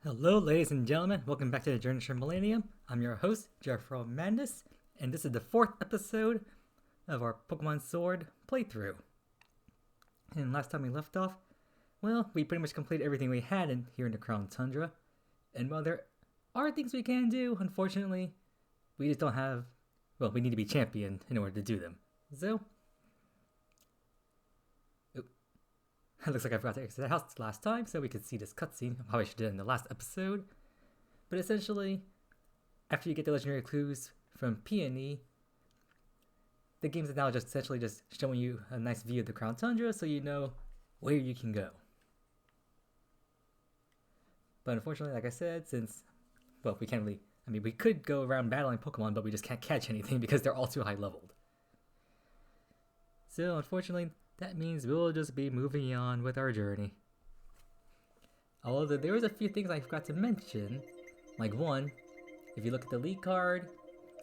Hello, ladies and gentlemen. Welcome back to the Journey to Millennium. I'm your host, Jeffro Mandis, and this is the 4th episode of our Pokemon Sword playthrough. And last time we left off, well, we pretty much completed everything we had here in the Crown Tundra. And while there are things we can do, unfortunately, we just don't have, well, we need to be champion in order to do them. So, it looks like I forgot to exit the house last time, so we could see this cutscene. I probably should have done in the last episode. But essentially, after you get the legendary clues from Peony, the game's now just essentially just showing you a nice view of the Crown Tundra so you know where you can go. But unfortunately, like I said, since, well, we can't really, we could go around battling Pokemon, but we just can't catch anything because they're all too high leveled. So unfortunately, that means we'll just be moving on with our journey. Although there was a few things I forgot to mention. Like one, if you look at the lead card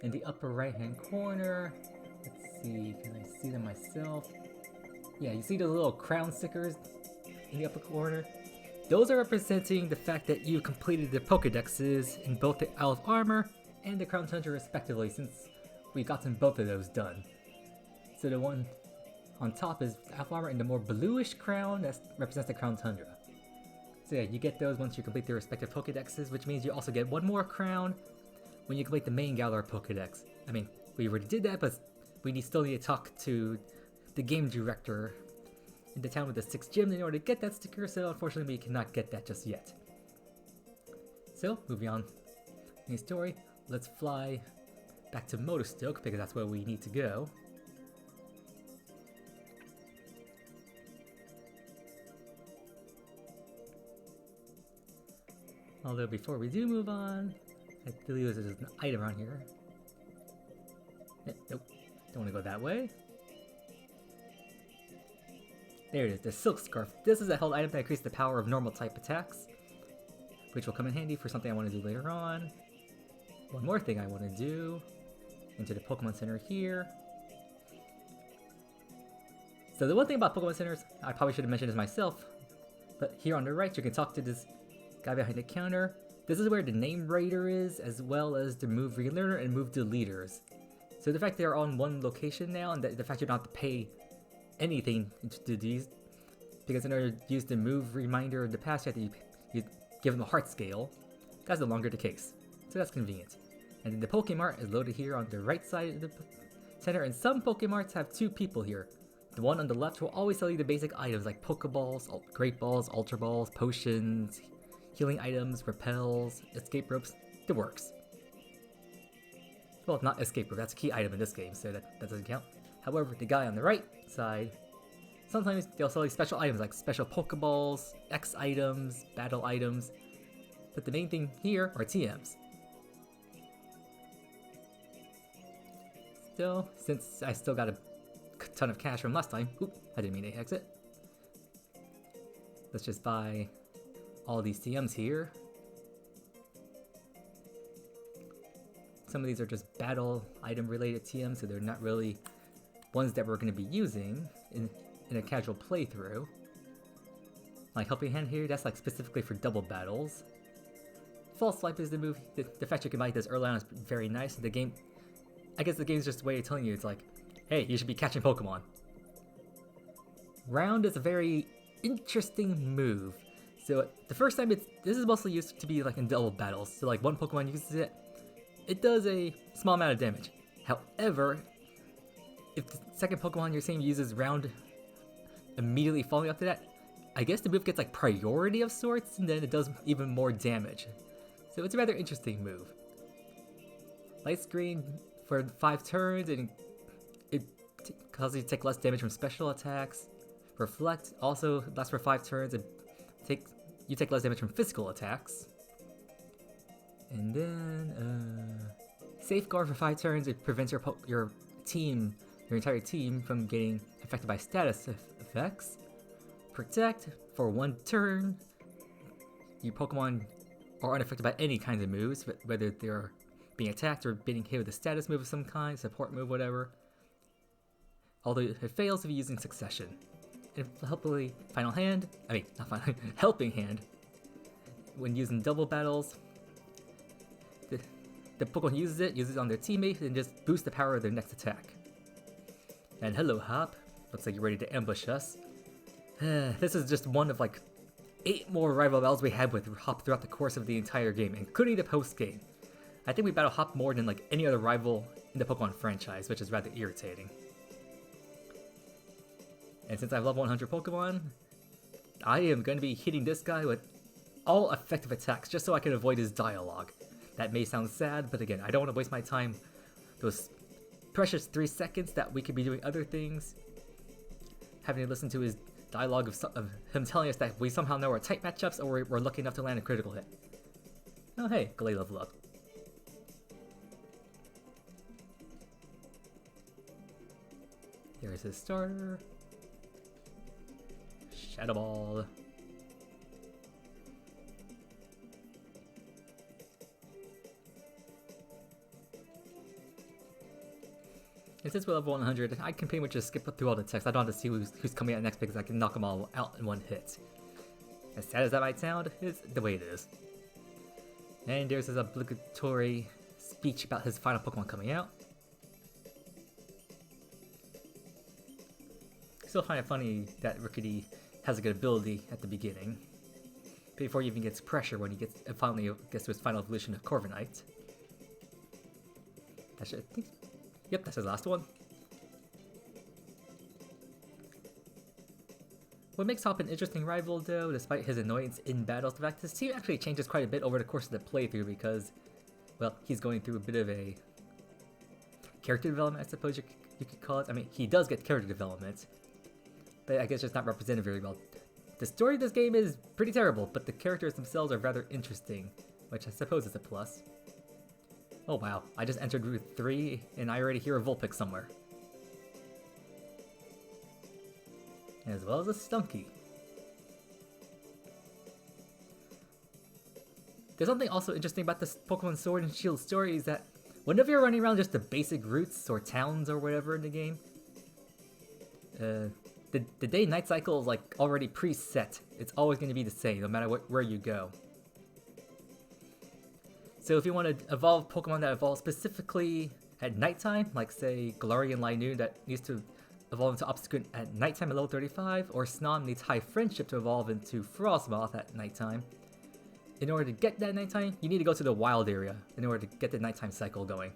in the upper right hand corner, let's see, can I see them myself? Yeah, you see the little crown stickers in the upper corner? Those are representing the fact that you completed the Pokedexes in both the Isle of Armor and the Crown Tundra respectively, since we gotten both of those done. So the one on top is Alpha Armor, and the more bluish crown that represents the Crown Tundra. So yeah, you get those once you complete their respective Pokedexes, which means you also get one more crown when you complete the main Galar Pokedex. We already did that, but we still need to talk to the game director in the town with the 6 gyms in order to get that sticker, so unfortunately we cannot get that just yet. So, moving on in the story, let's fly back to Motostoke, because that's where we need to go. Although before we do move on, I believe there's an item around here. Nope, don't want to go that way. There it is, the Silk Scarf. This is a held item that increases the power of normal type attacks, which will come in handy for something I want to do later on. One more thing I want to do, into the Pokemon Center here. So the one thing about Pokemon Centers, I probably should have mentioned this myself, but here on the right you can talk to this guy behind the counter. This is where the name writer is, as well as the move relearner and move deleters. So the fact they're on one location now, and the fact you don't have to pay anything to do these, because in order to use the move reminder of the past, you give them a heart scale. That's no longer the case, so that's convenient. And then the Pokemart is loaded here on the right side of the center, and some Pokemarts have 2 people here. The one on the left will always sell you the basic items like Pokeballs, Great Balls, Ultra Balls, potions, healing items, repels, escape ropes, the works. Well, not escape rope, that's a key item in this game, so that doesn't count. However, the guy on the right side, sometimes they'll sell you special items like special Pokeballs, X items, battle items, but the main thing here are TMs. Still, since I still got a ton of cash from last time, oop, I didn't mean to exit. Let's just buy all these TMs here. Some of these are just battle item related TMs, so they're not really ones that we're going to be using in a casual playthrough. Like Helping Hand here, that's like specifically for double battles. False Swipe is the move. The fact you can buy this early on is very nice. The game, I guess the game's just a way of telling you, it's like, hey, you should be catching Pokemon. Round is a very interesting move. So the first time this is mostly used to be like in double battles. So like one Pokemon uses it, it does a small amount of damage. However, if the second Pokemon you're seeing uses round immediately following up to that, I guess the move gets like priority of sorts, and then it does even more damage. So it's a rather interesting move. Light Screen for 5 turns, and it causes you to take less damage from special attacks. Reflect also lasts for 5 turns, and you take less damage from physical attacks. And then Safeguard for 5 turns, it prevents your entire team from getting affected by status effects. Protect for 1 turn. Your Pokemon are unaffected by any kinds of moves, whether they're being attacked or being hit with a status move of some kind, support move, whatever. Although it fails if you're using Succession. And hopefully Helping Hand when using double battles, the Pokemon uses it on their teammate, and just boosts the power of their next attack. And hello, Hop. Looks like you're ready to ambush us. This is just one of like 8 more rival battles we had with Hop throughout the course of the entire game, including the post-game. I think we battle Hop more than like any other rival in the Pokemon franchise, which is rather irritating. And since I have level 100 Pokemon, I am going to be hitting this guy with all effective attacks just so I can avoid his dialogue. That may sound sad, but again, I don't want to waste my time. Those precious 3 seconds that we could be doing other things, having to listen to his dialogue of him telling us that we somehow know our type matchups or we're lucky enough to land a critical hit. Oh hey, Galay level up. There's his starter. Shadow Ball. And since we're level 100, I can pretty much just skip through all the text. I don't have to see who's coming out next because I can knock them all out in one hit. As sad as that might sound, it's the way it is. And there's his obligatory speech about his final Pokemon coming out. Still find it funny that Rickety has a good ability at the beginning, before he even gets pressure when he finally gets to his final evolution of Corviknight. Yep, that's his last one. What makes Hop an interesting rival though, despite his annoyance in battles, the fact his team actually changes quite a bit over the course of the playthrough because, well, he's going through a bit of a character development, I suppose you could call it. I mean, he does get character development, but I guess it's not represented very well. The story of this game is pretty terrible, but the characters themselves are rather interesting, which I suppose is a plus. Oh wow, I just entered Route 3 and I already hear a Vulpix somewhere. As well as a Stunky. There's something also interesting about this Pokemon Sword and Shield story is that whenever you're running around just the basic routes or towns or whatever in the game, the day-night cycle is like already preset. It's always going to be the same no matter where you go. So if you want to evolve Pokemon that evolve specifically at nighttime, like say Galarian Linoone that needs to evolve into Obstagoon at nighttime at level 35, or Snom needs High Friendship to evolve into Frostmoth at nighttime, in order to get that nighttime, you need to go to the wild area in order to get the nighttime cycle going.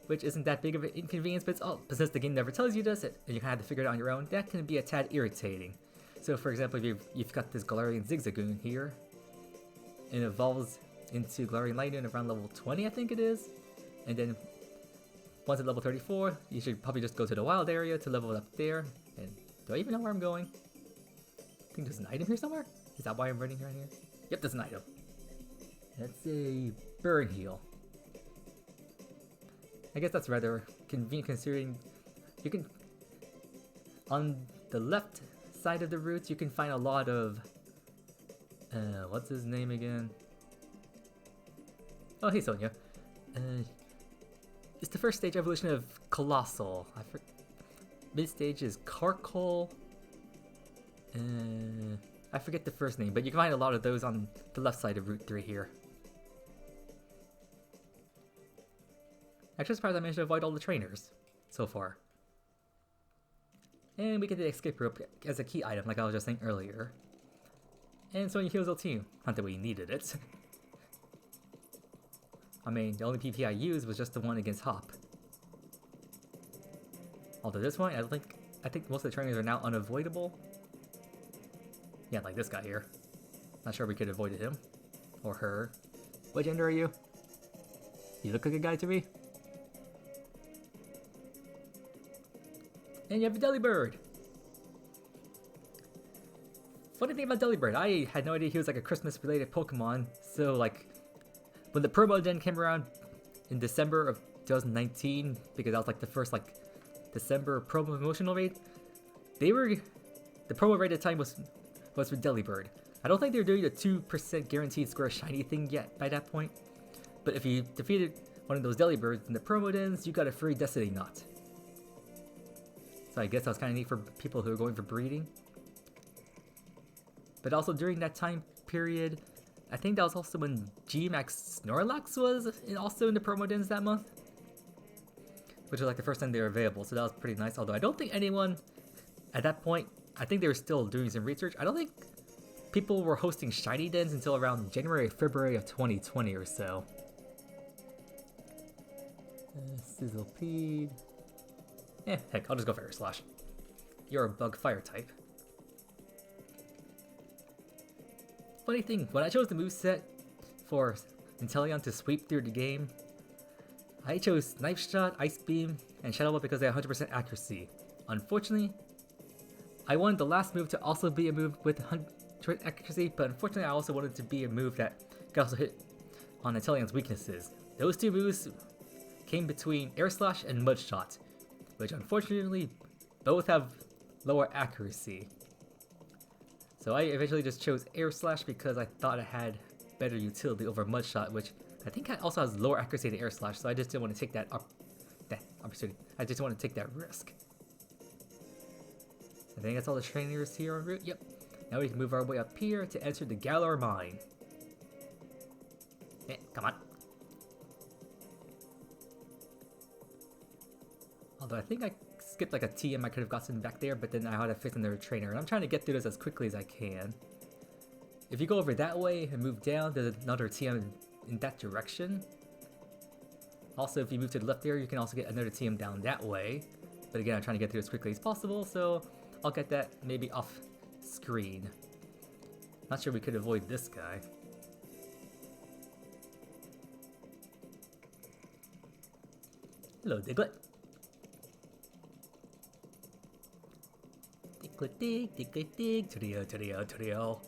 Which isn't that big of an inconvenience, but since the game never tells you this, and you kind of have to figure it out on your own, that can be a tad irritating. So for example, if you've got this Galarian Zigzagoon here, and it evolves into Galarian Linoone around level 20, I think it is. And then once at level 34, you should probably just go to the wild area to level it up there. And do I even know where I'm going? I think there's an item here somewhere? Is that why I'm running around here? Yep, there's an item. That's a Burn Heal. I guess that's rather convenient considering you can, on the left side of the route, you can find a lot of what's his name again? Oh, hey Sonia. It's the first stage evolution of Colossal. Mid stage is Carkol. I forget the first name, but you can find a lot of those on the left side of Route 3 here. Actually, surprised I managed to avoid all the trainers so far. And we get the escape rope as a key item, like I was just saying earlier. And Sonia heals the team. Not that we needed it. I mean, the only PP I used was just the one against Hop. Although this one, I think most of the trainers are now unavoidable. Yeah, like this guy here. Not sure we could have avoided him. Or her. What gender are you? You look like a guy to me. And you have a Delibird! Funny thing about Delibird, I had no idea he was like a Christmas related Pokemon, so like, when the promo gen came around in December of 2019, because that was like the first like December promo promotional raid, the promo rate at the time was for Delibird. I don't think they were doing the 2% guaranteed square shiny thing yet by that point, but if you defeated one of those Delibirds in the promo dens, you got a free Destiny Knot. So I guess that was kind of neat for people who are going for breeding. But also during that time period. I think that was also when G-Max Snorlax was also in the promo dens that month, which was like the first time they were available, so that was pretty nice. Although I don't think anyone at that point, I think they were still doing some research. I don't think people were hosting shiny dens until around January, February of 2020 or so. Sizzlepede. Heck, I'll just go for Air Slash. You're a bug fire type. Funny thing, when I chose the moveset for Inteleon to sweep through the game, I chose Knife Shot, Ice Beam, and Shadow Ball because they have 100% accuracy. Unfortunately, I wanted the last move to also be a move with 100% accuracy, but unfortunately I also wanted it to be a move that could also hit on Inteleon's weaknesses. Those two moves came between Air Slash and Mud Shot, which unfortunately both have lower accuracy. So I eventually just chose Air Slash because I thought it had better utility over Mud Shot, which I think also has lower accuracy than Air Slash, so I just didn't want to take that opportunity. I just want to take that risk. I think that's all the trainers here en route. Yep. Now we can move our way up here to enter the Galar Mine. Come on. Although I think I skipped like a TM I could have gotten back there, but then I had to fix another trainer, and I'm trying to get through this as quickly as I can. If you go over that way and move down, there's another TM in that direction. Also, if you move to the left there, you can also get another TM down that way. But again, I'm trying to get through as quickly as possible, so I'll get that maybe off screen. Not sure we could avoid this guy. Hello, Diglett. Dig, Trio.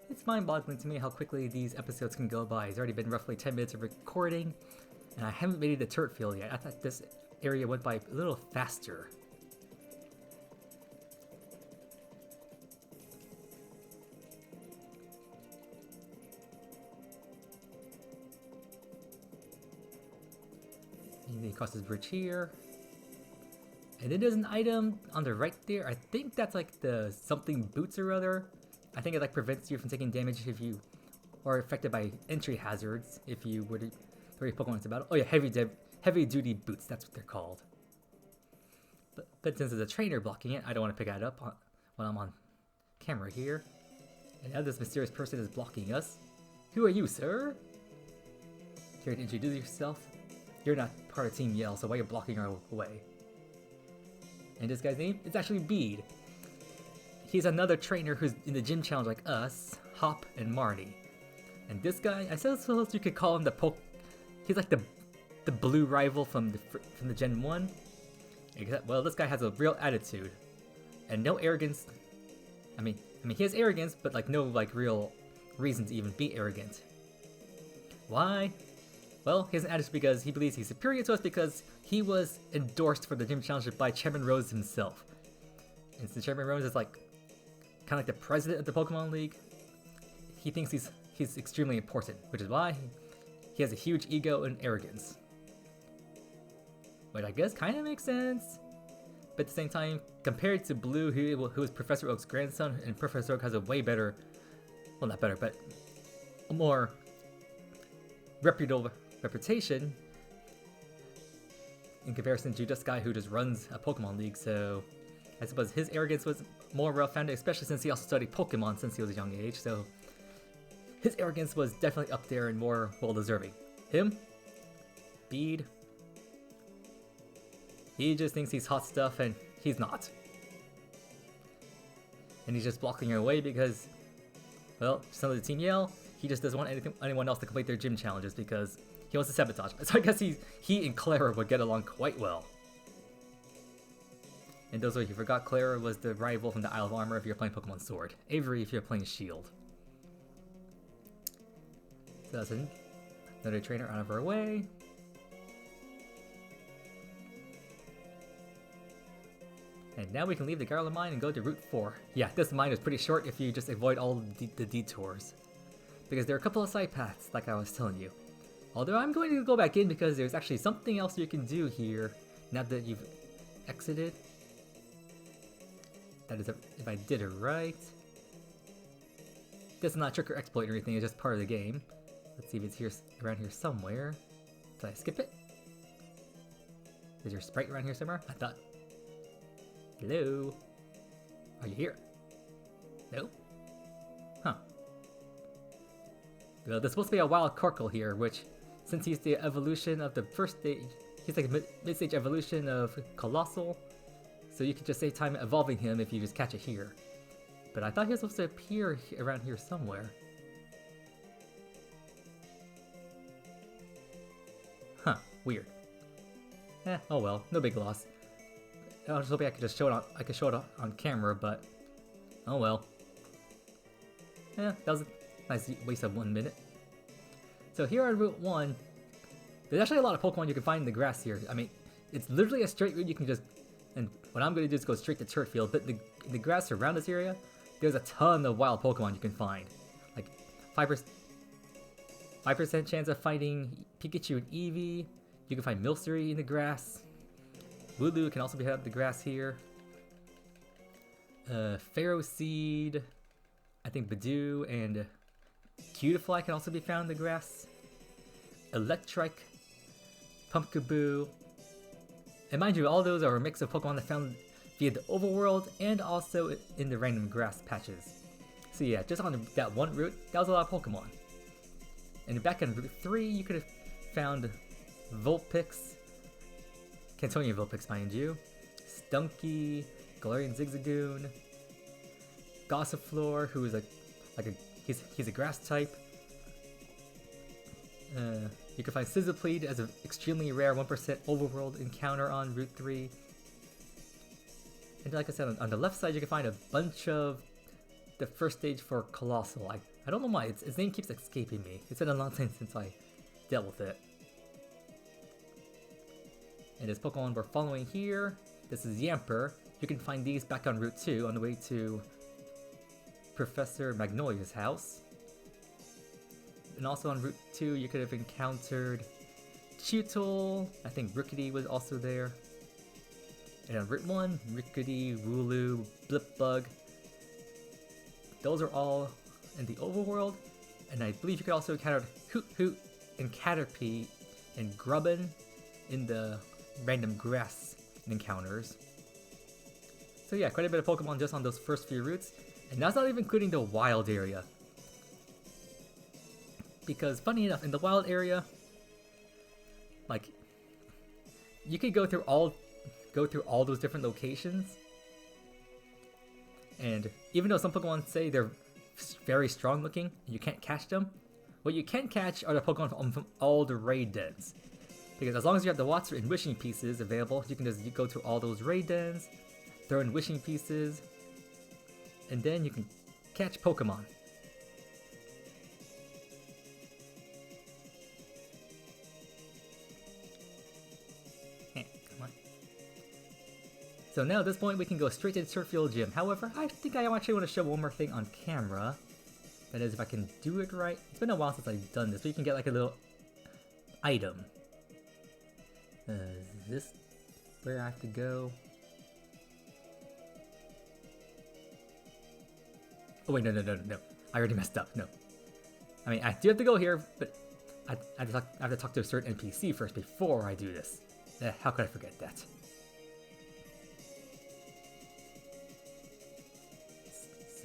It's mind-boggling to me how quickly these episodes can go by. It's already been roughly 10 minutes of recording, and I haven't made it to turret field yet. I thought this area went by a little faster. And then across this bridge here. And then there's an item on the right there. I think that's like the something boots or other. I think it like prevents you from taking damage if you are affected by entry hazards if you were to throw your Pokemon into battle. Oh yeah, heavy duty boots, that's what they're called. But since there's a trainer blocking it, I don't want to pick that up when I'm on camera here. And now this mysterious person is blocking us. Who are you, sir? Care to introduce yourself? You're not part of Team Yell, so why are you blocking our way? And this guy's name? It's actually Bede. He's another trainer who's in the gym challenge like us, Hop and Marty. And this guy, I suppose you could call him he's like the blue rival from the Gen 1. Except, well, this guy has a real attitude. And no arrogance. I mean he has arrogance, but like no like real reason to even be arrogant. Why? Well, he has an attitude because he believes he's superior to us because he was endorsed for the gym challenge by Chairman Rose himself. And since Chairman Rose is like kind of like the president of the Pokemon League, he thinks he's extremely important, which is why he has a huge ego and arrogance. Which I guess kind of makes sense. But at the same time, compared to Blue, who is Professor Oak's grandson, and Professor Oak has a way better, well not better, but a more reputable reputation in comparison to this guy who just runs a Pokemon League, so I suppose his arrogance was more well-founded, especially since he also studied Pokemon since he was a young age, so his arrogance was definitely up there and more well-deserving. Him? Bede? He just thinks he's hot stuff and he's not. And he's just blocking your way because, well, some of the Team Yell, he just doesn't want anyone else to complete their gym challenges because he wants to sabotage. So I guess he and Clara would get along quite well. And those of you who forgot, Clara was the rival from the Isle of Armor if you're playing Pokemon Sword. Avery if you're playing Shield. So that's another trainer out of our way. And Alright, now we can leave the Garland Mine and go to Route 4. Yeah, this mine is pretty short if you just avoid all the detours. Because there are a couple of side paths, like I was telling you. Although I'm going to go back in because there's actually something else you can do here now that you've exited. That is, if I did it right. This is not a trick or exploit or anything, it's just part of the game. Let's see if it's here, around here somewhere. Did I skip it? Is there a sprite around here somewhere? I thought. Hello? Are you here? No? Huh. Well, there's supposed to be a wild Corkle here, which, since he's the evolution of the first stage, he's like a mid-stage evolution of Colossal, so you can just save time evolving him if you just catch it here. But I thought he was supposed to appear around here somewhere. Huh, weird. Oh well, no big loss. I was hoping I could just show it on camera, but oh well. That was a nice waste of 1 minute. So here on Route 1, there's actually a lot of Pokemon you can find in the grass here. I mean, it's literally a straight route you can just, and what I'm going to do is go straight to Turret Field, but in the grass around this area, there's a ton of wild Pokemon you can find. Like 5% chance of finding Pikachu and Eevee. You can find Milcery in the grass. Wooloo can also be found in the grass here. Pharaoh Seed, I think Badoo and Cutiefly can also be found in the grass. Electrike, Pumpkaboo. And mind you, all those are a mix of Pokemon that found via the overworld and also in the random grass patches. So yeah, just on that one route, that was a lot of Pokemon. And back on Route 3, you could have found Vulpix, Cantonian Vulpix mind you, Stunky, Galarian Zigzagoon, Gossifleur, who is he's a grass type. You can find Sizzlepleed as an extremely rare 1% overworld encounter on Route 3. And like I said, on the left side you can find a bunch of the first stage for Colossal. I don't know why, its name keeps escaping me. It's been a long time since I dealt with it. And this Pokemon we're following here, this is Yamper. You can find these back on Route 2 on the way to Professor Magnolia's house. And also on Route 2 you could have encountered Chewtle, I think Rookity was also there. And on Route 1, Rickety, Wooloo, Blipbug. Those are all in the overworld. And I believe you could also encounter Hoot Hoot and Caterpie and Grubbin in the random grass encounters. So yeah, quite a bit of Pokemon just on those first few routes. And that's not even including the wild area. Because funny enough, in the wild area, like, you could go through all those different locations, and even though some Pokemon say they're very strong looking, you can't catch them, what you can catch are the Pokemon from all the raid dens. Because as long as you have the Water and Wishing Pieces available, you can just go to all those raid dens, throw in Wishing Pieces, and then you can catch Pokemon. So now at this point we can go straight to the Turf Field Gym. However, I think I actually want to show one more thing on camera. That is, if I can do it right. It's been a while since I've done this, but you can get like a little item. Is this where I have to go? Oh wait, no. I already messed up, no. I mean, I do have to go here, but I have to talk to a certain NPC first before I do this. How could I forget that?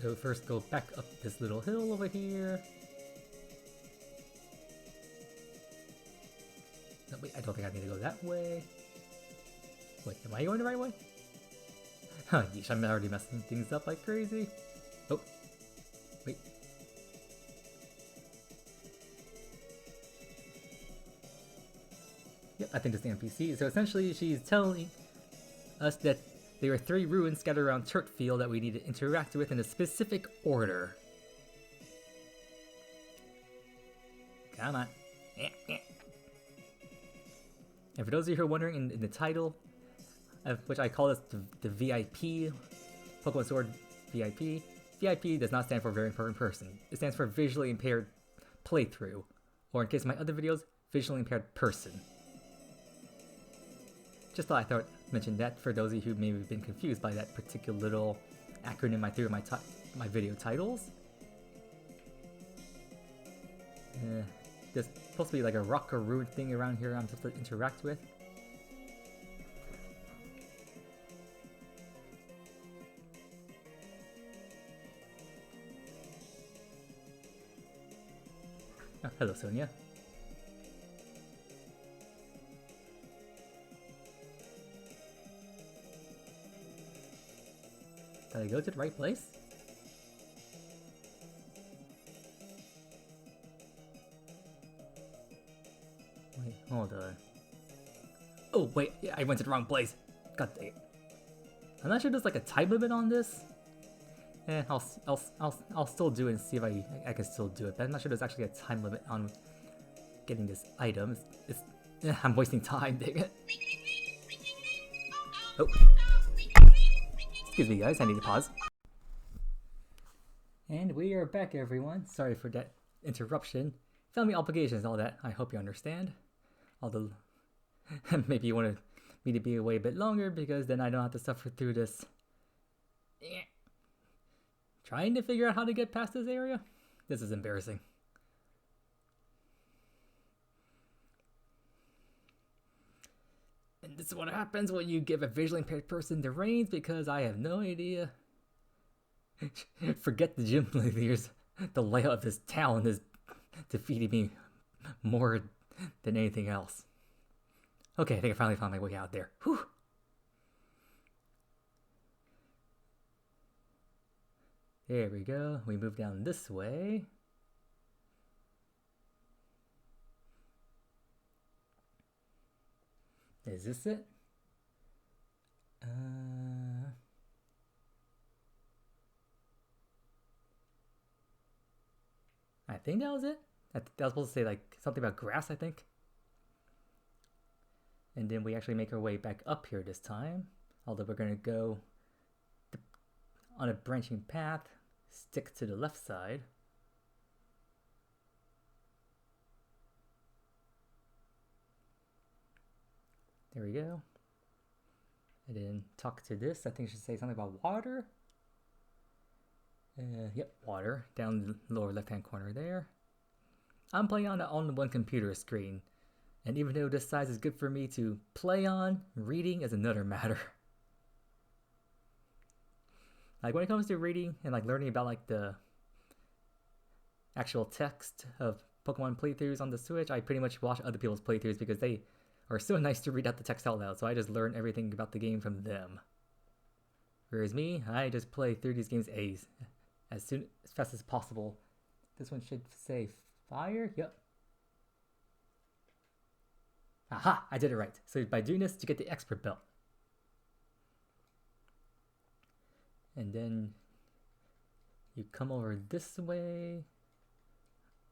So first go back up this little hill over here. No, wait, I don't think I need to go that way. Wait, am I going the right way? Huh, yeesh, I'm already messing things up like crazy. Oh, wait. Yep, I think it's the NPC. So essentially she's telling us that there are 3 ruins scattered around Turret Field that we need to interact with in a specific order. Come on. And for those of you who are wondering, in the title, which I call this the V.I.P, Pokemon Sword V.I.P. V.I.P does not stand for very important person. It stands for visually impaired playthrough, or in case of my other videos, visually impaired person. Just thought I mention that for those of you who may have been confused by that particular little acronym I threw in my video titles. There's supposed to be like a rock or ruin thing around here I'm supposed to interact with. Oh, hello, Sonia. Did I go to the right place? Wait, hold on. Oh, wait, yeah, I went to the wrong place. God dang it. I'm not sure there's like a time limit on this. I'll still do it and see if I can still do it, but I'm not sure there's actually a time limit on getting this item. I'm wasting time, dang it. Oh. Excuse me guys, I need to pause. And we are back, everyone. Sorry for that interruption. Family obligations and all that, I hope you understand. Although, maybe you want me to be away a bit longer because then I don't have to suffer through this. Trying to figure out how to get past this area? This is embarrassing. And this is what happens when you give a visually impaired person the reins because I have no idea. Forget the gym leaders. The layout of this town is defeating me more than anything else. Okay, I think I finally found my way out there. Whew. There we go. We move down this way. Is this it? I think that was it. That was supposed to say like something about grass, I think. And then we actually make our way back up here this time. Although we're gonna go on a branching path, stick to the left side. There we go. And then talk to this. I think it should say something about water. Yep, water. Down the lower left-hand corner there. I'm playing on the all-in-one computer screen. And even though this size is good for me to play on, reading is another matter. Like when it comes to reading and like learning about like the actual text of Pokemon playthroughs on the Switch, I pretty much watch other people's playthroughs because they are so nice to read out the text out loud, so I just learn everything about the game from them. Whereas me, I just play through these games as fast as possible. This one should say fire? Yep. Aha! I did it right. So by doing this, you get the expert belt. And then you come over this way.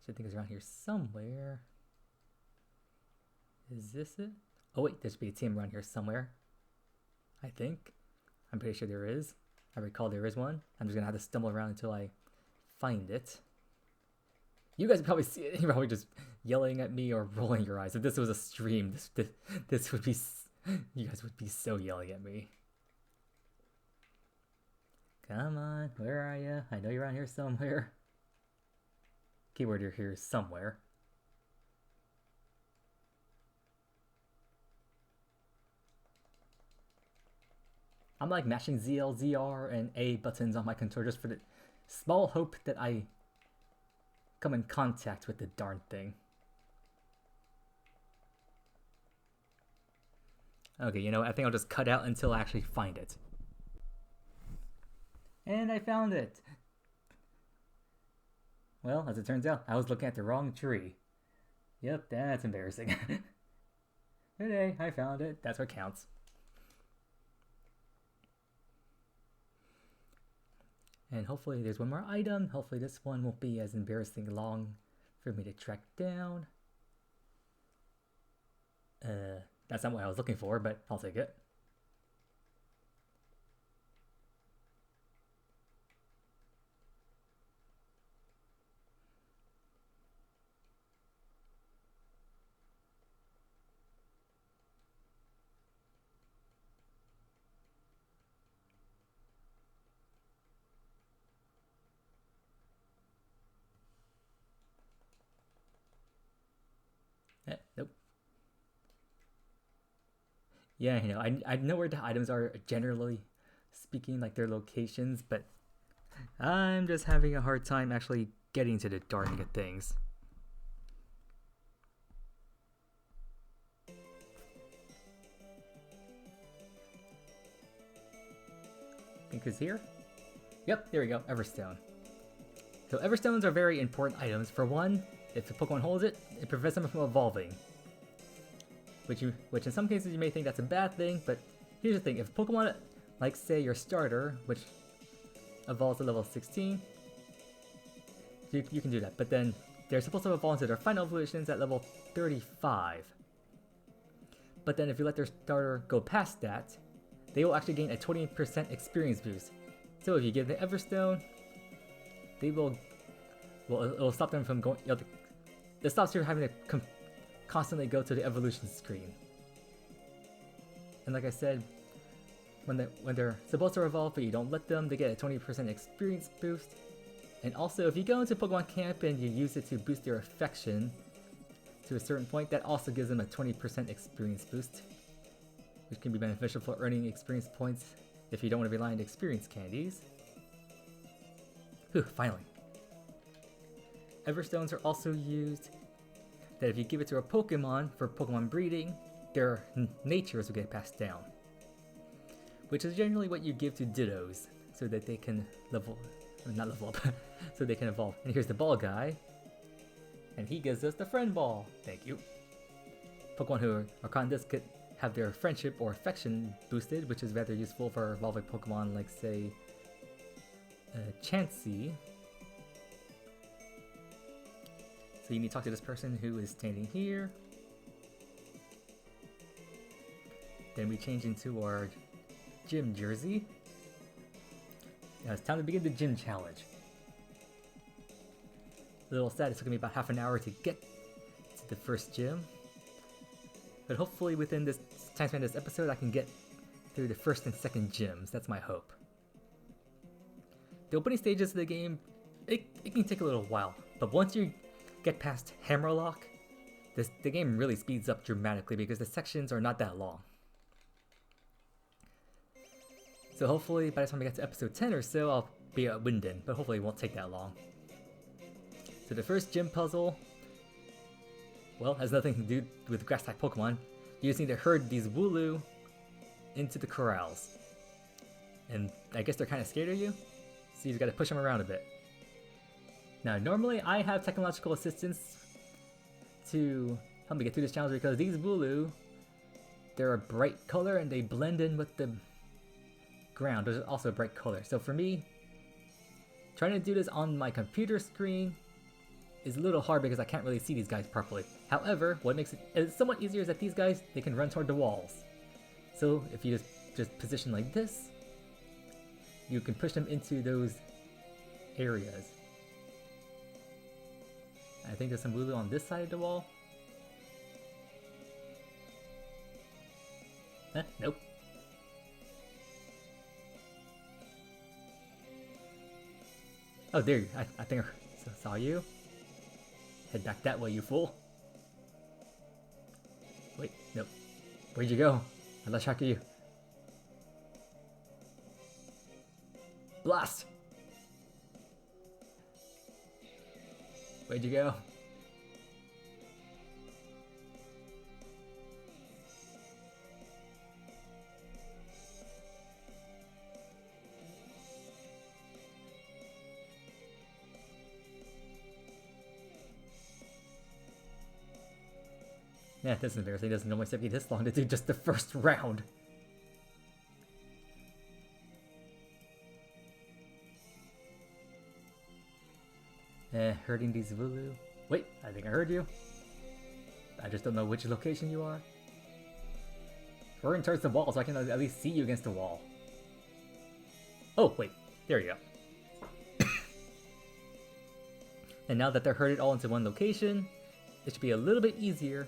Should think it's around here somewhere. Is this it? Oh wait, there should be a team around here somewhere. I think. I'm pretty sure there is. I recall there is one. I'm just gonna have to stumble around until I find it. You guys probably see it. You're probably just yelling at me or rolling your eyes. If this was a stream, this would be... You guys would be so yelling at me. Come on, where are you? I know you're around here somewhere. Keyword you're here somewhere. I'm like mashing ZL, ZR, and A buttons on my controller just for the small hope that I come in contact with the darn thing. Okay, you know what? I think I'll just cut out until I actually find it. And I found it! Well, as it turns out, I was looking at the wrong tree. Yep, that's embarrassing. Today, I found it. That's what counts. And hopefully there's one more item. Hopefully this one won't be as embarrassing long for me to track down. That's not what I was looking for, but I'll take it. Yeah, you know, I know where the items are generally speaking, like their locations, but I'm just having a hard time actually getting to the darn good things. I think it's here? Yep, there we go, Everstone. So Everstones are very important items. For one, if a Pokemon holds it, it prevents them from evolving. Which in some cases you may think that's a bad thing, but here's the thing, if Pokemon, like say your starter, which evolves to level 16, you can do that, but then they're supposed to evolve into their final evolutions at level 35. But then if you let their starter go past that, they will actually gain a 20% experience boost. So if you give the Everstone, they will, well, it'll stop them from going, it stops you having to constantly go to the evolution screen. And like I said, when they're supposed to evolve but you don't let them, they get a 20% experience boost. And also, if you go into Pokemon Camp and you use it to boost their affection to a certain point, that also gives them a 20% experience boost, which can be beneficial for earning experience points if you don't want to rely on experience candies. Whew, finally. Everstones are also used that if you give it to a Pokemon for Pokemon breeding, their natures will get passed down. Which is generally what you give to Dittos, so that they can not level up, so they can evolve. And here's the ball guy, and he gives us the friend ball. Thank you. Pokemon who are caught in this could have their friendship or affection boosted, which is rather useful for evolving Pokemon like, say, Chansey. So you need to talk to this person who is standing here. Then we change into our gym jersey. Now it's time to begin the gym challenge. A little sad, it took me about half an hour to get to the first gym. But hopefully within this time span of this episode, I can get through the first and second gyms. That's my hope. The opening stages of the game, it can take a little while. But once you get past Hammerlock, the game really speeds up dramatically because the sections are not that long. So hopefully by the time I get to episode 10 or so, I'll be at Winden, but hopefully it won't take that long. So the first gym puzzle, well, has nothing to do with grass-type Pokemon. You just need to herd these Wooloo into the corrals. And I guess they're kind of scared of you, so you just gotta push them around a bit. Now, normally I have technological assistance to help me get through this challenge because these Wooloo, they're a bright color and they blend in with the ground, which is also a bright color. So for me, trying to do this on my computer screen is a little hard because I can't really see these guys properly. However, what makes it somewhat easier is that these guys, they can run toward the walls. So if you just position like this, you can push them into those areas. I think there's some Wooloo on this side of the wall. Nope. Oh, there, I think I saw you. Head back that way, you fool. Wait, nope. Where'd you go? I lost track of you. Blast! Where'd you go? Yeah, this is embarrassing. It doesn't normally take me this long to do just the first round. Hurting these Wooloo. Wait, I think I heard you. I just don't know which location you are. We're in towards the wall, so I can at least see you against the wall. Oh, wait. There you go. And now that they're herded all into one location, it should be a little bit easier.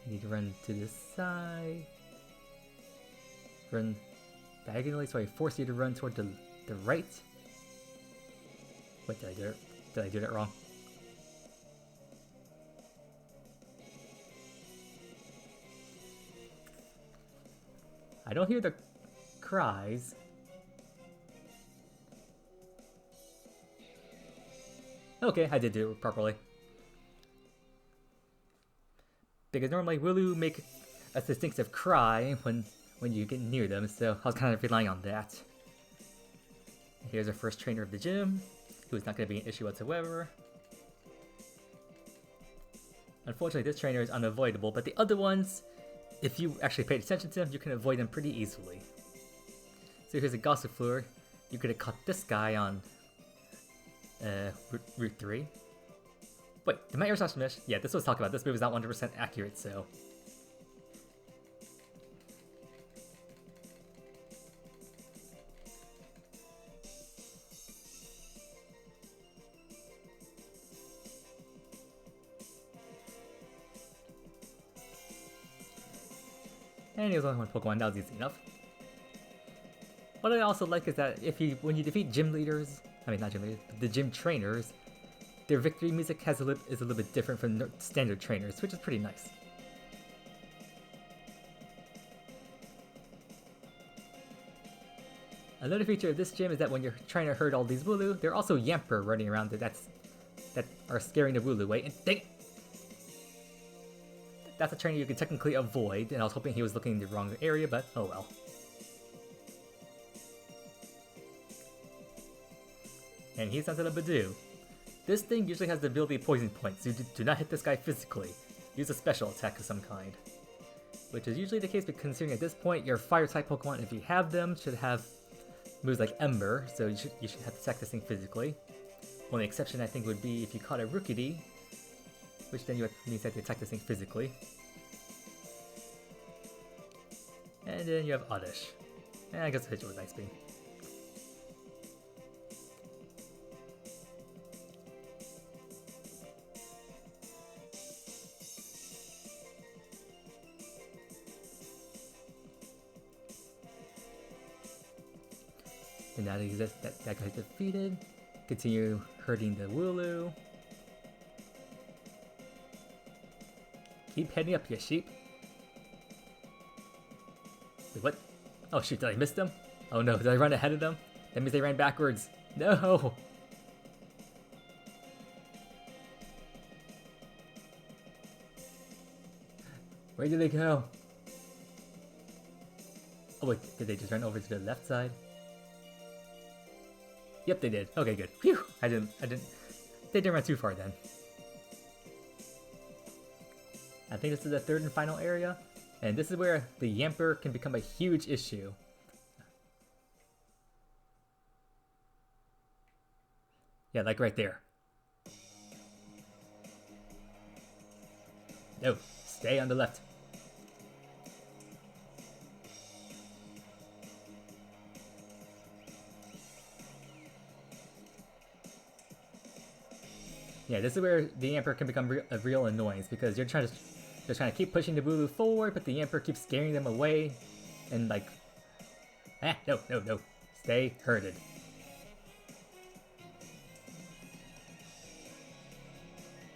I need to run to this side. Run diagonally, so I force you to run toward the right. Wait, did I do that wrong? I don't hear the cries. Okay, I did do it properly. Because normally Wooloo make a distinctive cry when you get near them, so I was kind of relying on that. Here's our first trainer of the gym, who's not going to be an issue whatsoever. Unfortunately, this trainer is unavoidable, but the other ones, if you actually paid attention to them, you can avoid them pretty easily. So here's a Gossifleur. You could have caught this guy on Route 3. Wait, did my air slash miss? Yeah, this was talking about. This move is not 100% accurate, so... And he was only one Pokemon, that was easy enough. What I also like is that when you defeat gym leaders, I mean not gym leaders, but the gym trainers, their victory music is a little bit different from standard trainers, which is pretty nice. Another feature of this gym is that when you're trying to herd all these Wooloo, there are also Yamper running around that are scaring the Wooloo away, and dang it! That's a trainer you can technically avoid, and I was hoping he was looking in the wrong area, but oh well. And he's not a Badoo. This thing usually has the ability poison points, so do not hit this guy physically. Use a special attack of some kind. Which is usually the case, but considering at this point your fire-type Pokemon, if you have them, should have moves like Ember, so you should have to attack this thing physically. Only exception I think would be if you caught a Rookidee, which then you means that you attack this thing physically. And then you have Oddish. And I guess I'll hit you with Ice Beam. And now that guy's defeated. Continue hurting the Wooloo. Keep heading up, you sheep. Wait, what? Oh shoot, did I miss them? Oh no, did I run ahead of them? That means they ran backwards. No! Where did they go? Oh wait, did they just run over to the left side? Yep, they did. Okay, good. Phew! They didn't run too far then. I think this is the third and final area, and this is where the Yamper can become a huge issue. Yeah, like right there. No, stay on the left. Yeah, this is where the Yamper can become a real annoyance, because you're trying to keep pushing the Wooloo forward, but the Yamper keeps scaring them away, and like, no, stay herded.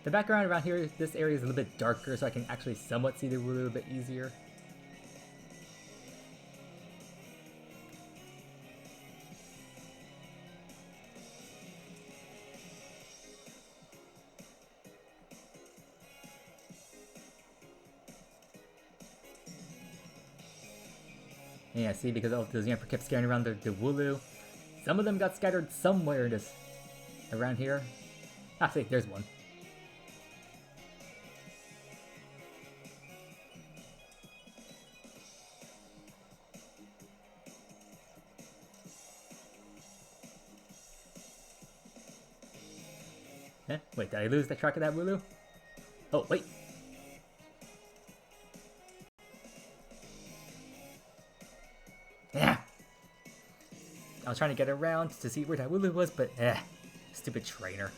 The background around here, this area is a little bit darker, so I can actually somewhat see the Wooloo a bit easier. Yeah, see, because those Yamper kept scaring around the Wooloo. Some of them got scattered somewhere around here. Ah, see, there's one. Wait, did I lose the track of that Wooloo? Oh, wait. Yeah. I was trying to get around to see where that Wooloo was, but stupid trainer.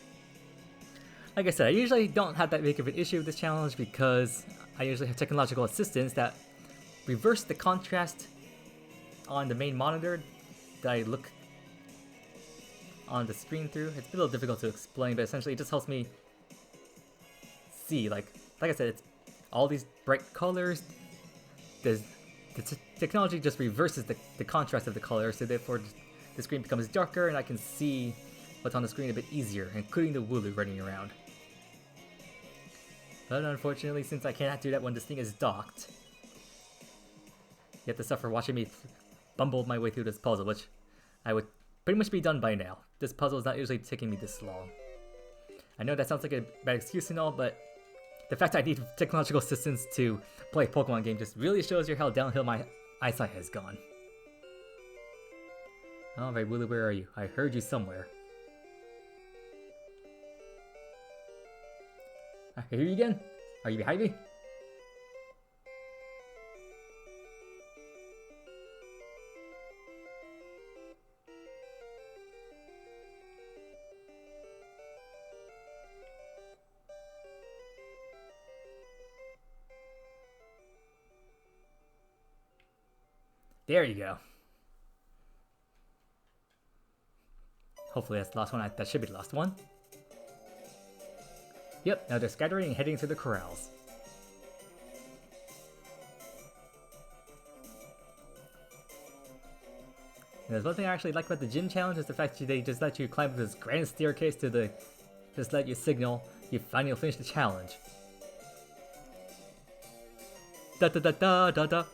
Like I said, I usually don't have that big of an issue with this challenge because I usually have technological assistants that reverse the contrast on the main monitor that I look on the screen through. It's a little difficult to explain, but essentially it just helps me see, like I said, it's all these bright colors. The technology just reverses the contrast of the color, so therefore the screen becomes darker and I can see what's on the screen a bit easier, including the Wooloo running around. But unfortunately, since I cannot do that when this thing is docked, you have to suffer watching me bumble my way through this puzzle, which I would pretty much be done by now. This puzzle is not usually taking me this long. I know that sounds like a bad excuse and all, but the fact I need technological assistance to play a Pokemon game just really shows you how downhill my eyesight has gone. Alright, Wooloo, where are you? I heard you somewhere. I hear you again. Are you behind me? There you go. Hopefully that's the last one. That should be the last one. Yep, now they're scattering and heading to the corrals. And there's one thing I actually like about the gym challenge is the fact that they just let you climb this grand staircase to the... just let you signal you finally finished the challenge. Da da da da da da.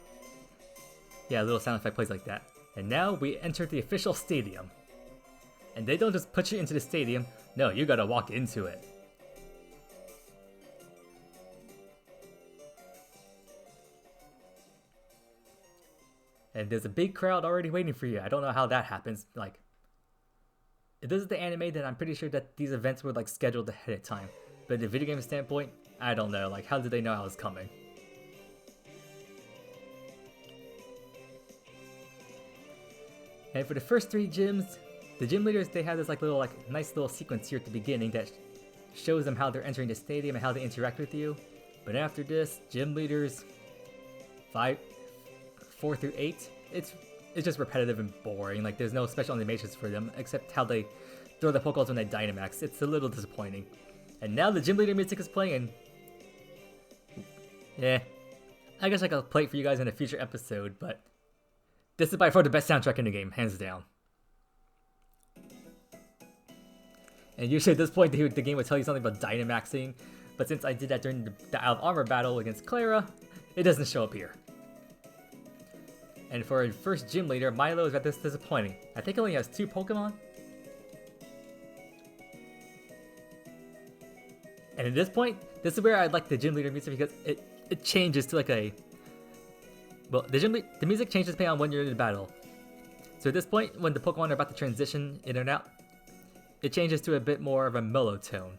Yeah, a little sound effect plays like that. And now we enter the official stadium. And they don't just put you into the stadium, no, you gotta walk into it. And there's a big crowd already waiting for you. I don't know how that happens. Like, if this is the anime, then I'm pretty sure that these events were like scheduled ahead of time. But the video game standpoint, I don't know. Like, how did they know I was coming? And for the first 3 gyms, the gym leaders, they have this like little nice little sequence here at the beginning that shows them how they're entering the stadium and how they interact with you. But after this, gym leaders 4 through 8, it's just repetitive and boring. Like, there's no special animations for them except how they throw the Pokeballs when they Dynamax. It's a little disappointing. And now the gym leader music is playing, and yeah, I guess I could play it for you guys in a future episode, but this is by far the best soundtrack in the game, hands down. And usually at this point the game would tell you something about Dynamaxing, but since I did that during the Out of Armor battle against Clara, it doesn't show up here. And for a first gym leader, Milo is at this disappointing. I think he only has 2 Pokemon. And at this point, this is where I like the gym leader music because it changes to like a... Well, the music changes depending on when you're in the battle. So at this point, when the Pokemon are about to transition in and out, it changes to a bit more of a mellow tone.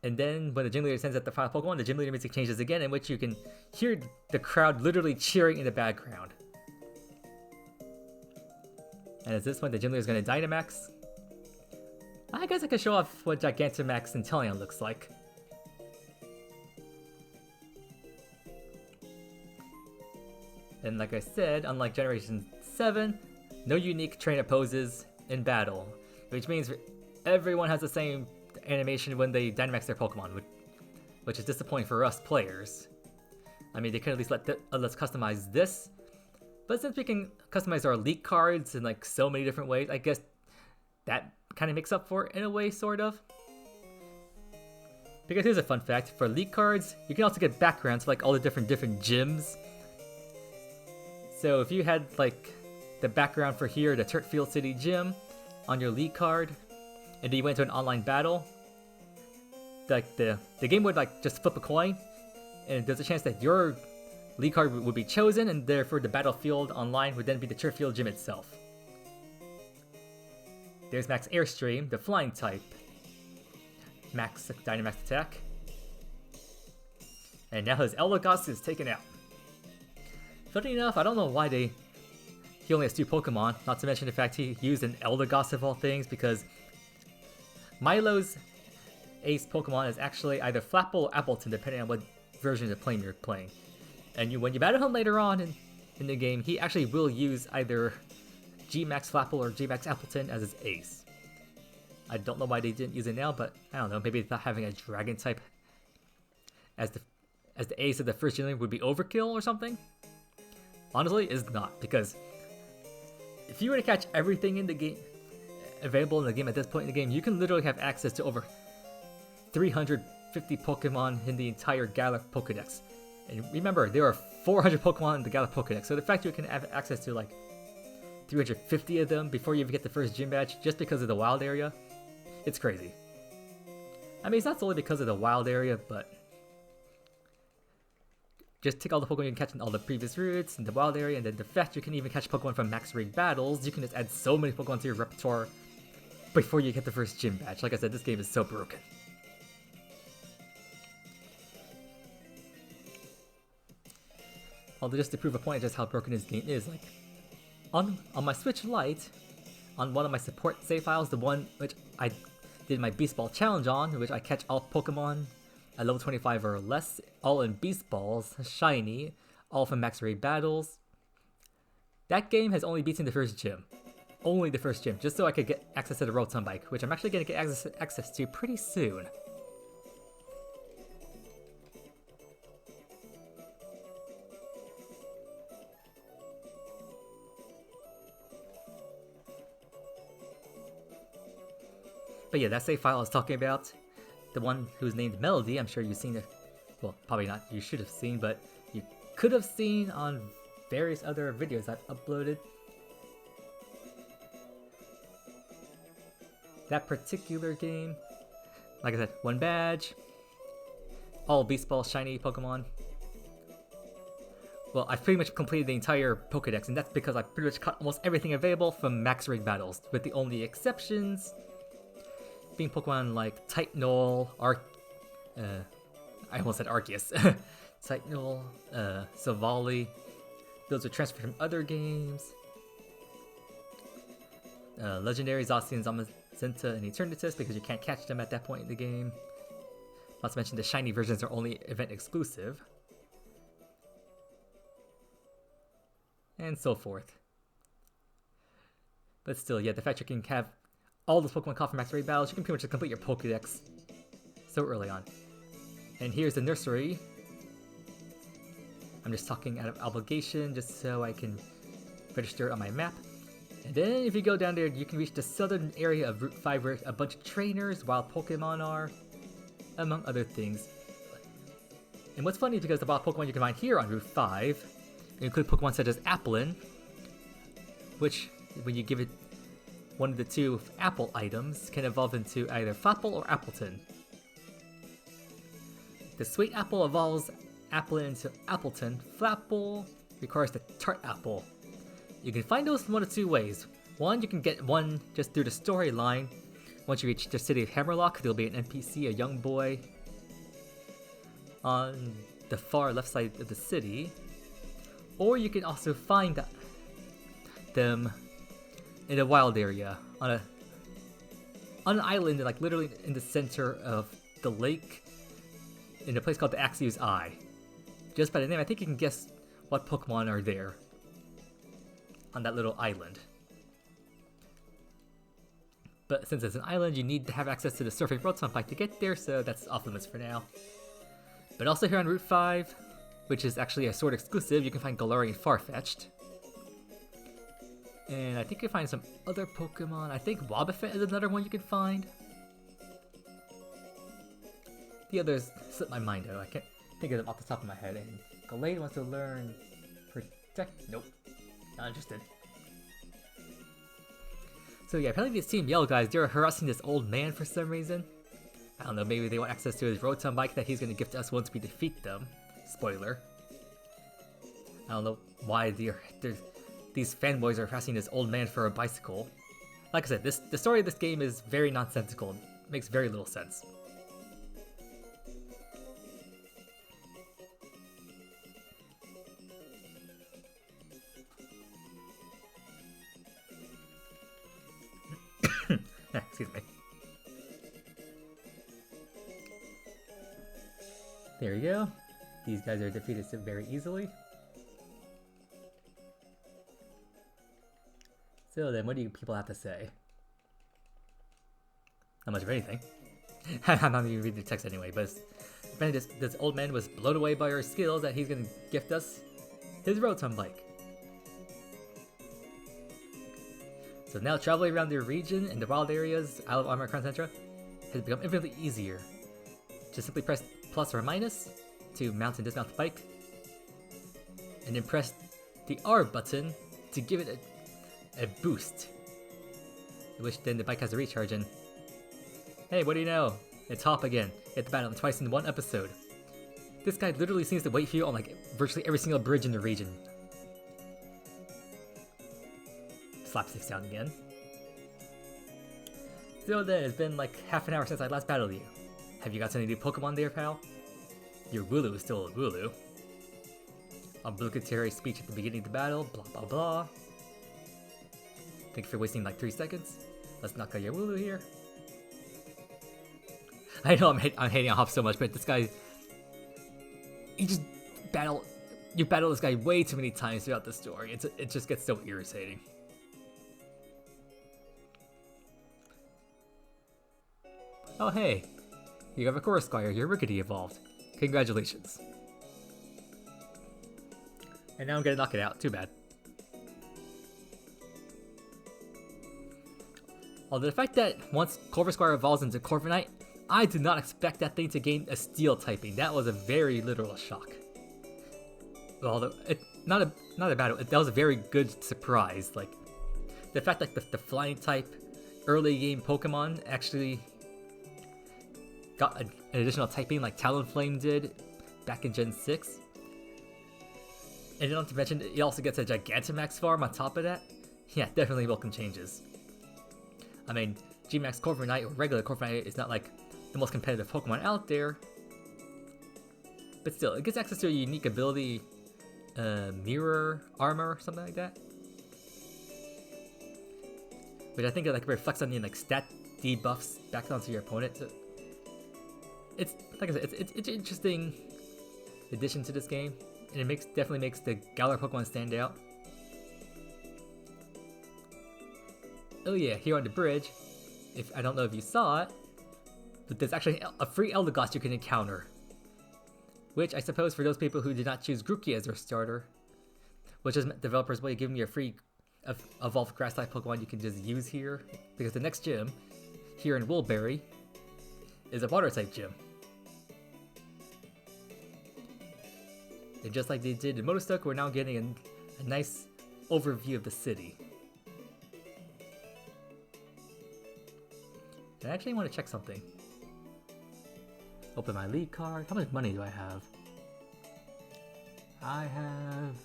And then when the gym leader sends out the final Pokemon, the gym leader music changes again, in which you can hear the crowd literally cheering in the background. And at this point, the gym leader is going to Dynamax. I guess I can show off what Gigantamax Inteleon looks like. And like I said, unlike Generation 7, no unique trainer poses in battle, which means everyone has the same animation when they Dynamax their Pokemon, which is disappointing for us players. I mean, they could at least let us customize this, but since we can customize our Elite cards in like so many different ways, I guess that kind of makes up for it in a way, sort of. Because here's a fun fact, for Elite cards, you can also get backgrounds for like all the different gyms. So if you had like the background for here, the Turtfield City gym, on your Elite card, and then you went to an online battle, like the game would like just flip a coin, and there's a chance that your Elite card would be chosen, and therefore the battlefield online would then be the Turtfield gym itself. There's Max Airstream, the flying type. Max Dynamax attack. And now his Eldegoss is taken out. Funny enough, I don't know why he only has 2 Pokemon, not to mention the fact he used an Eldegoss of all things, because Milo's ace Pokemon is actually either Flapple or Appleton, depending on what version of the plane you're playing. And when you battle him later on in the game, he actually will use either G-Max Flapple or G-Max Appleton as his ace. I don't know why they didn't use it now, but I don't know, maybe not having a Dragon type as as the ace of the first gen would be overkill or something. Honestly, it's not, because if you were to catch everything in the game available in the game at this point in the game, you can literally have access to over 350 Pokemon in the entire Galar Pokedex. And remember, there are 400 Pokemon in the Galar Pokedex, so the fact you can have access to like 350 of them before you even get the first gym badge just because of the wild area, it's crazy. I mean, it's not solely because of the wild area, but just take all the Pokemon you can catch in all the previous routes in the wild area, and then the fact you can even catch Pokemon from max raid battles, you can just add so many Pokemon to your repertoire before you get the first gym badge. Like I said, this game is so broken. Although just to prove a point just how broken this game is, like on my Switch Lite, on one of my support save files, the one which I did my Beast Ball challenge on, in which I catch all Pokemon at level 25 or less, all in Beast Balls, shiny, all from max raid battles. That game has only beaten the first gym. Only the first gym, just so I could get access to the Rotom Bike, which I'm actually going to get access to pretty soon. But yeah, that save file I was talking about, the one who's named Melody, I'm sure you've seen it. Well, probably not, you should have seen, but you could have seen on various other videos I've uploaded. That particular game, like I said, one badge, all Beast Ball shiny Pokemon. Well, I've pretty much completed the entire Pokedex, and that's because I pretty much caught almost everything available from max raid battles, with the only exceptions being Pokemon like Titanol, I almost said Arceus, Titanol, Savali. Those are transferred from other games. Legendary Zacian, Zamazenta, and Eternatus, because you can't catch them at that point in the game. Not to mention the shiny versions are only event exclusive. And so forth. But still, yeah, the fact you can have all those Pokemon caught from max raid battles, you can pretty much just complete your Pokédex so early on. And here's the nursery. I'm just talking out of obligation, just so I can register it on my map. And then if you go down there, you can reach the southern area of Route 5 where a bunch of trainers, wild Pokemon are, among other things. And what's funny is because the wild Pokemon you can find here on Route 5 include Pokemon such as Applin, which, when you give it one of the two apple items, can evolve into either Flapple or Appleton. The Sweet Apple evolves Applin into Appleton. Flapple requires the Tart Apple. You can find those in one of two ways. One, you can get one just through the storyline. Once you reach the city of Hammerlock, there'll be an NPC, a young boy, on the far left side of the city. Or you can also find them in a wild area, on an island, like literally in the center of the lake, in a place called the Axios Eye. Just by the name, I think you can guess what Pokemon are there on that little island. But since it's an island, you need to have access to the Surfing Rotom Bike to get there, so that's off limits for now. But also here on Route 5, which is actually a Sword exclusive, you can find Galarian Farfetch'd. And I think you can find some other Pokemon. I think Wobbuffet is another one you can find. The others slip my mind though. I can't think of them off the top of my head. And Gallade wants to learn Protect. Nope. Not interested. So yeah, apparently these Team Yell guys, they're harassing this old man for some reason. I don't know, maybe they want access to his Rotom Bike that he's going to give to us once we defeat them. Spoiler. I don't know why these fanboys are harassing this old man for a bicycle. Like I said, the story of this game is very nonsensical. It makes very little sense. Excuse me. There you go. These guys are defeated very easily. So then, what do you people have to say? Not much of anything. I'm not even reading the text anyway, but Apparently this old man was blown away by our skills that he's gonna gift us his Rotom bike. So now traveling around the region in the wild areas, Isle of Armor, Crown Centra, has become infinitely easier. Just simply press plus or minus to mount and dismount the bike, and then press the R button to give it a boost, which then the bike has a recharge and hey, what do you know? It's Hop again. Hit the battle twice in one episode. This guy literally seems to wait for you on like virtually every single bridge in the region. Slapstick sound again. So then, it's been like half an hour since I last battled you. Have you got any new Pokemon there, pal? Your Wooloo is still a Wooloo. Obligatory speech at the beginning of the battle, blah blah blah. Thank you for wasting like 3 seconds. Let's knock out your Wooloo here. I know I'm hating on Hop so much, but this guy... You battle this guy way too many times throughout the story. It just gets so irritating. Oh hey, you have a Chorus Squire, your Rickety evolved. Congratulations. And now I'm gonna knock it out, too bad. Although the fact that once Corvisquire evolves into Corviknight, I did not expect that thing to gain a Steel typing. That was a very literal shock. Although, not a battle, that was a very good surprise. Like, the fact that the Flying type early game Pokemon actually got an additional typing like Talonflame did back in Gen 6. And not to mention, it also gets a Gigantamax farm on top of that. Yeah, definitely welcome changes. I mean, G-Max Corviknight or regular Corviknight is not like the most competitive Pokemon out there. But still, it gets access to a unique ability, Mirror Armor, something like that. Which I think it like reflects on the like stat debuffs back onto your opponent. So it's like I said, it's an interesting addition to this game, and it definitely makes the Galar Pokemon stand out. Oh yeah, here on the bridge, if I don't know if you saw it, but there's actually a free Eldegoss you can encounter. Which I suppose for those people who did not choose Grookey as their starter, which is developers' way of giving you a free evolved grass type Pokemon you can just use here, because the next gym, here in Woolberry, is a water type gym. And just like they did in Motostoke, we're now getting a nice overview of the city. I actually want to check something. Open my league card. How much money do I have? I have...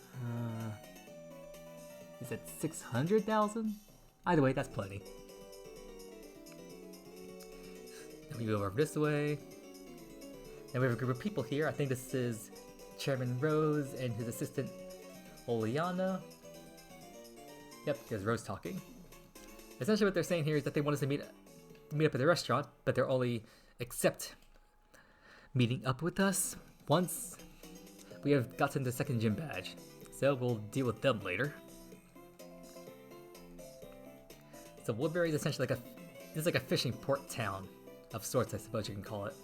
is it 600,000? Either way, that's plenty. Then we move over this way. Then we have a group of people here. I think this is Chairman Rose and his assistant Oleana. Yep, there's Rose talking. Essentially what they're saying here is that they want us to meet up at the restaurant, but they're only accept meeting up with us once we have gotten the second gym badge. So we'll deal with them later. So Woodbury is essentially like a fishing port town of sorts, I suppose you can call it.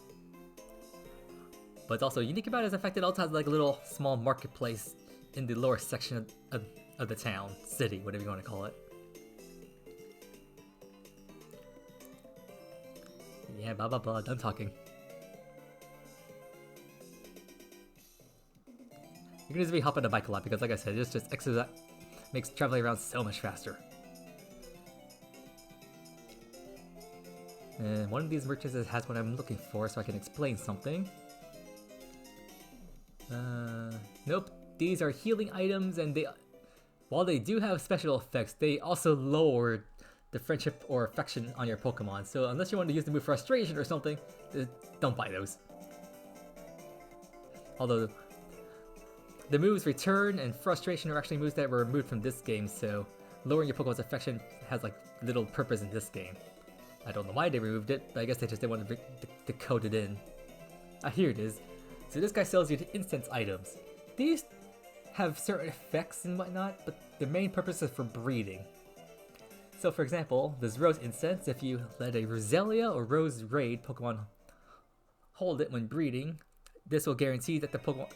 But also unique about it is the fact that it also has like a little small marketplace in the lower section of the town, city, whatever you want to call it. Yeah, blah blah blah, done talking. You're gonna just be hopping the bike a lot because, like I said, it's just makes traveling around so much faster. And one of these merchants has what I'm looking for, so I can explain something. Nope. These are healing items, and while they do have special effects, they also lower the friendship or affection on your Pokemon. So unless you want to use the move Frustration or something, don't buy those. Although the moves Return and Frustration are actually moves that were removed from this game, so lowering your Pokemon's affection has like little purpose in this game. I don't know why they removed it, but I guess they just didn't want to code it in. Ah, here it is. So this guy sells you instance items. These have certain effects and whatnot, but the main purpose is for breeding. So for example, this Rose Incense, if you let a Roselia or Rose Raid Pokemon hold it when breeding, this will guarantee that the Pokemon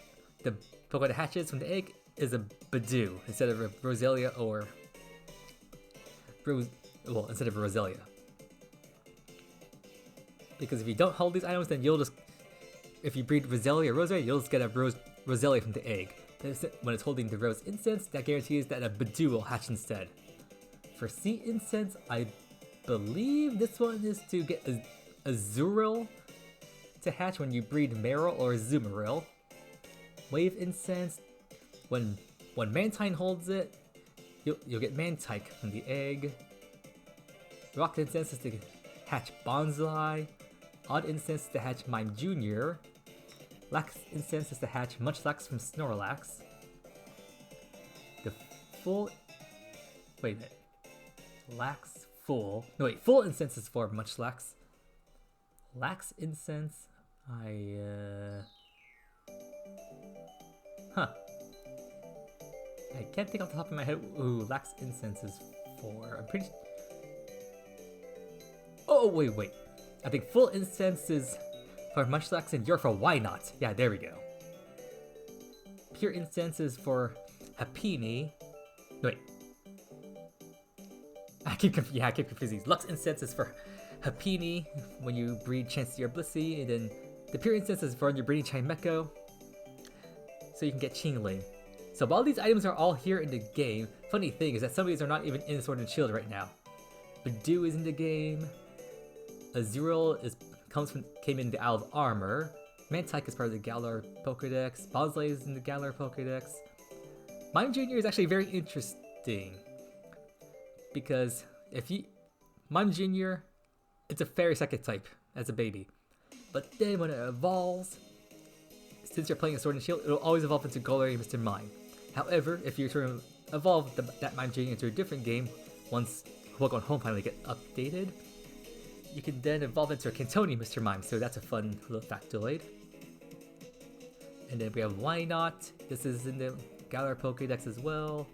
that hatches from the egg is a Badoo instead of a Roselia or instead of a Roselia. Because if you don't hold these items, then if you breed Roselia or Roselia, you'll just get a Roselia from the egg. But when it's holding the Rose Incense, that guarantees that a Badoo will hatch instead. For Sea Incense, I believe this one is to get a Azurill to hatch when you breed Marill or Azumarill. Wave Incense, when Mantine holds it, you'll get Mantike from the egg. Rock Incense is to hatch Bonsai. Odd Incense is to hatch Mime Jr. Lax Incense is to hatch Munchlax from Snorlax. Full Incense is for Munchlax. Lax Incense, I can't think off the top of my head who Lax Incense is for. I'm pretty... Oh, wait. I think Full Incense is for Munchlax and you're for Why Not. Yeah, there we go. Pure Incense is for Happiny. Wait. I keep confusing these. Lux Incense is for Happiny when you breed Chansey or Blissey, and then the Pure Incense is for when you're breeding Chimecho, so you can get Chingling. So while these items are all here in the game, funny thing is that some of these are not even in Sword and Shield right now. Badoo is in the game. Azurill came in the Isle of Armor. Mantike is part of the Galar Pokedex. Bosley is in the Galar Pokedex. Mime Jr. is actually very interesting because Mime Jr., it's a fairy second type as a baby, but then when it evolves, since you're playing a Sword and Shield, it'll always evolve into Galarian Mr. Mime. However, if you try to evolve that Mime Jr. into a different game, once Pokemon Home finally get updated, you can then evolve into a Cantoni Mr. Mime, so that's a fun little factoid. And then we have Why Not. This is in the Galar Pokedex as well.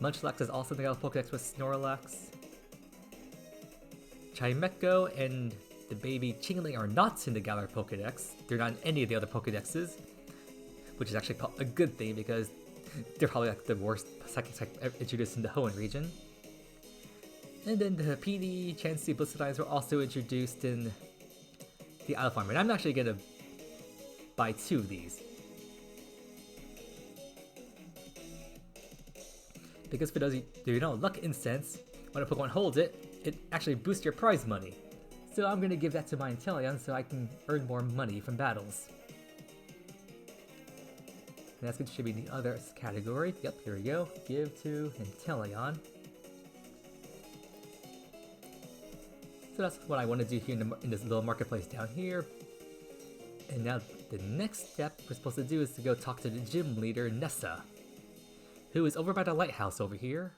Munchlax is also in the Galar Pokedex with Snorlax. Chimecho and the baby Chingling are not in the Galar Pokedex. They're not in any of the other Pokedexes, which is actually a good thing because they're probably like the worst second type ever introduced in the Hoenn region. And then the PD, Chansey, Blissey's were also introduced in the Isle of Armor. And I'm actually gonna buy 2 of these. Because for those of you who know, Luck Incense, when a Pokemon holds it, it actually boosts your prize money. So I'm gonna give that to my Inteleon so I can earn more money from battles. And that's gonna be the other category. Yep, here we go. Give to Inteleon. So that's what I want to do here in this little marketplace down here. And now the next step we're supposed to do is to go talk to the gym leader, Nessa, who is over by the lighthouse over here.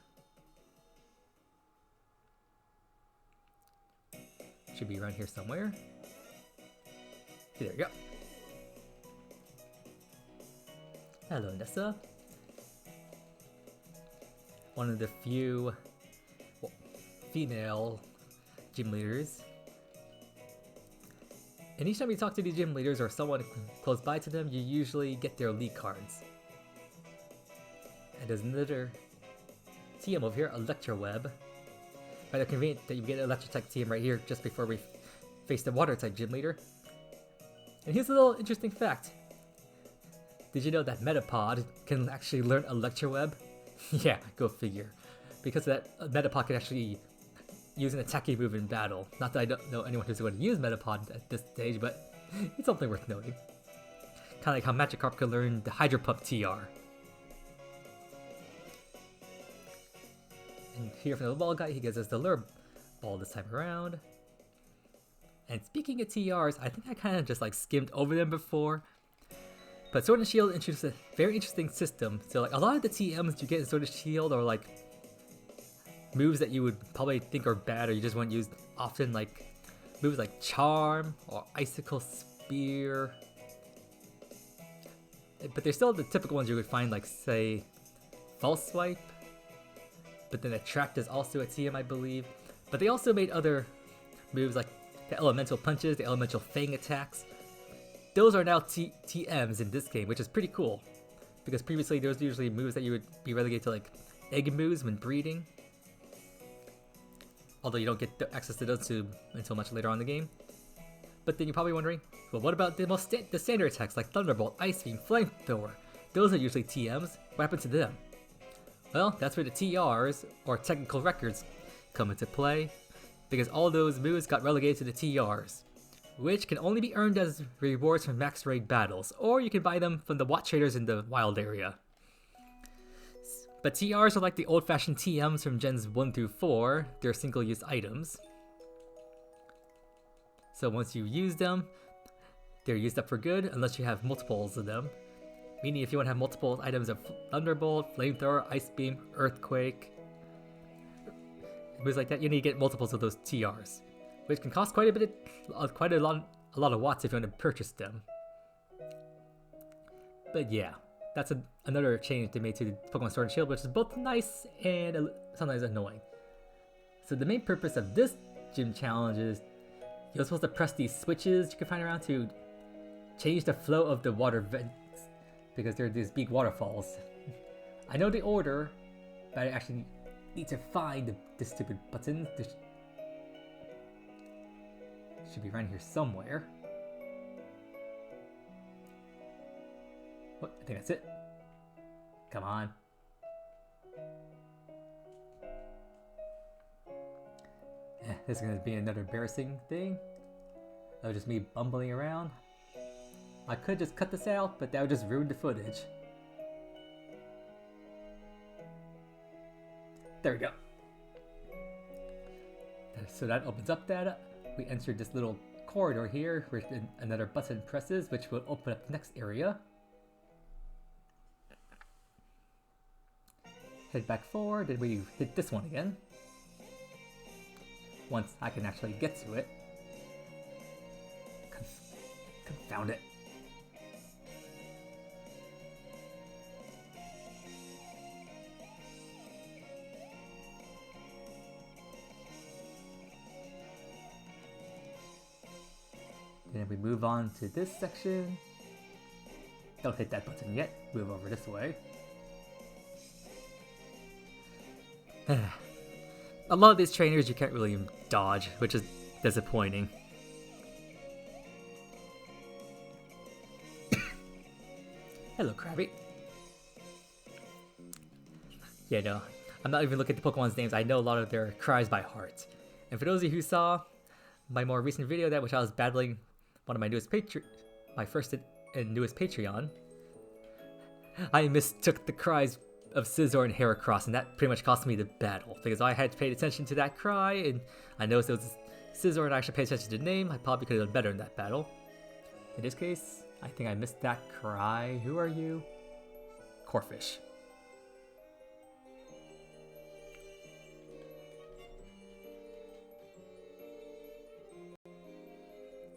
Should be around here somewhere. There we go. Hello, Nessa. One of the few female gym leaders. And each time you talk to these gym leaders or someone close by to them, you usually get their league cards. And there's another TM over here, Electroweb. Rather convenient that you get an electric type TM right here just before we face the water type gym leader. And here's a little interesting fact. Did you know that Metapod can actually learn Electroweb? Yeah, go figure. Because that Metapod can actually use an attacking move in battle. Not that I don't know anyone who's going to use Metapod at this stage, but it's something worth noting. Kinda like how Magikarp can learn the Hydro Pump TR. And here from the ball guy, he gives us the Lure Ball this time around. And speaking of TRs, I think I kind of just like skimmed over them before. But Sword and Shield introduced a very interesting system. So like a lot of the TMs you get in Sword and Shield are like moves that you would probably think are bad or you just wouldn't use often, like moves like Charm or Icicle Spear. But they're still the typical ones you would find, like say False Swipe. But then Attract is also a TM, I believe. But they also made other moves like the elemental punches, the elemental fang attacks. Those are now TMs in this game, which is pretty cool. Because previously those were usually moves that you would be relegated to like egg moves when breeding. Although you don't get access to those until much later on in the game. But then you're probably wondering, well, what about the standard attacks like Thunderbolt, Ice Beam, Flamethrower? Those are usually TMs. What happened to them? Well, that's where the TRs, or technical records, come into play. Because all those moves got relegated to the TRs, which can only be earned as rewards from max raid battles, or you can buy them from the Watt traders in the wild area. But TRs are like the old-fashioned TMs from Gens 1 through 4, they're single-use items. So once you use them, they're used up for good unless you have multiples of them. Meaning if you want to have multiple items of Thunderbolt, Flamethrower, Ice Beam, Earthquake, moves like that, you need to get multiples of those TRs, which can cost quite a lot of watts if you want to purchase them. But yeah, that's another change they made to Pokemon Sword and Shield, which is both nice and sometimes annoying. So the main purpose of this gym challenge is you're supposed to press these switches you can find around to change the flow of the water vents, because there are these big waterfalls. I know the order, but I actually need to find the stupid button. This should be around here somewhere. What? I think that's it. Come on. This is going to be another embarrassing thing. That was just me bumbling around. I could just cut this out, but that would just ruin the footage. There we go. So that opens up that. We entered this little corridor here where another button presses, which will open up the next area. Head back forward, and we hit this one again. Once I can actually get to it. Confound it. Then we move on to this section. Don't hit that button yet. Move over this way. A lot of these trainers you can't really dodge, which is disappointing. Hello, Krabby. Yeah, no, I'm not even looking at the Pokemon's names. I know a lot of their cries by heart. And for those of you who saw my more recent video, which I was battling one of my newest my first and newest Patreon, I mistook the cries of Scizor and Heracross, and that pretty much cost me the battle, because I had paid attention to that cry, and I noticed it was Scizor and I actually paid attention to the name. I probably could have done better in that battle. In this case, I think I missed that cry. Who are you? Corfish.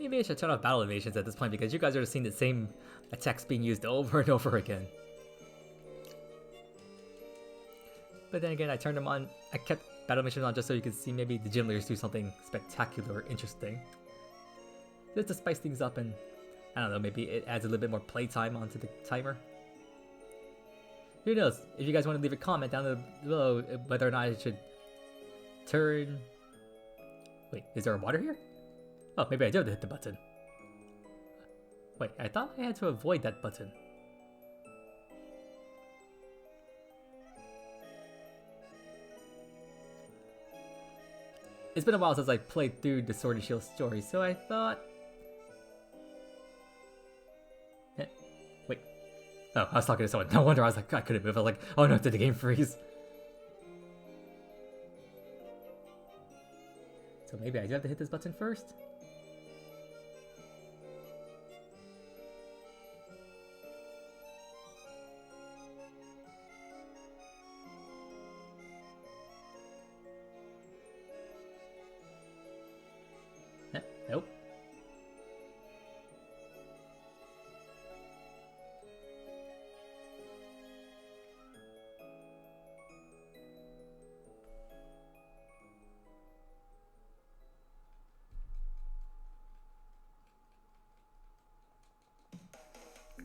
Maybe I should turn off battle evasions at this point, because you guys are just seeing the same attacks being used over and over again. But then again, I turned them on. I kept battle missions on just so you could see maybe the gym leaders do something spectacular or interesting. Just to spice things up, and I don't know, maybe it adds a little bit more playtime onto the timer. Who knows? If you guys want to leave a comment down below whether or not I should turn... Wait, is there water here? Oh, maybe I do have to hit the button. Wait, I thought I had to avoid that button. It's been a while since I played through the Sword and Shield story, so I thought... Wait. Oh, I was talking to someone. No wonder I was like, I couldn't move. I was like, oh no, did the game freeze? So maybe I do have to hit this button first? Nope.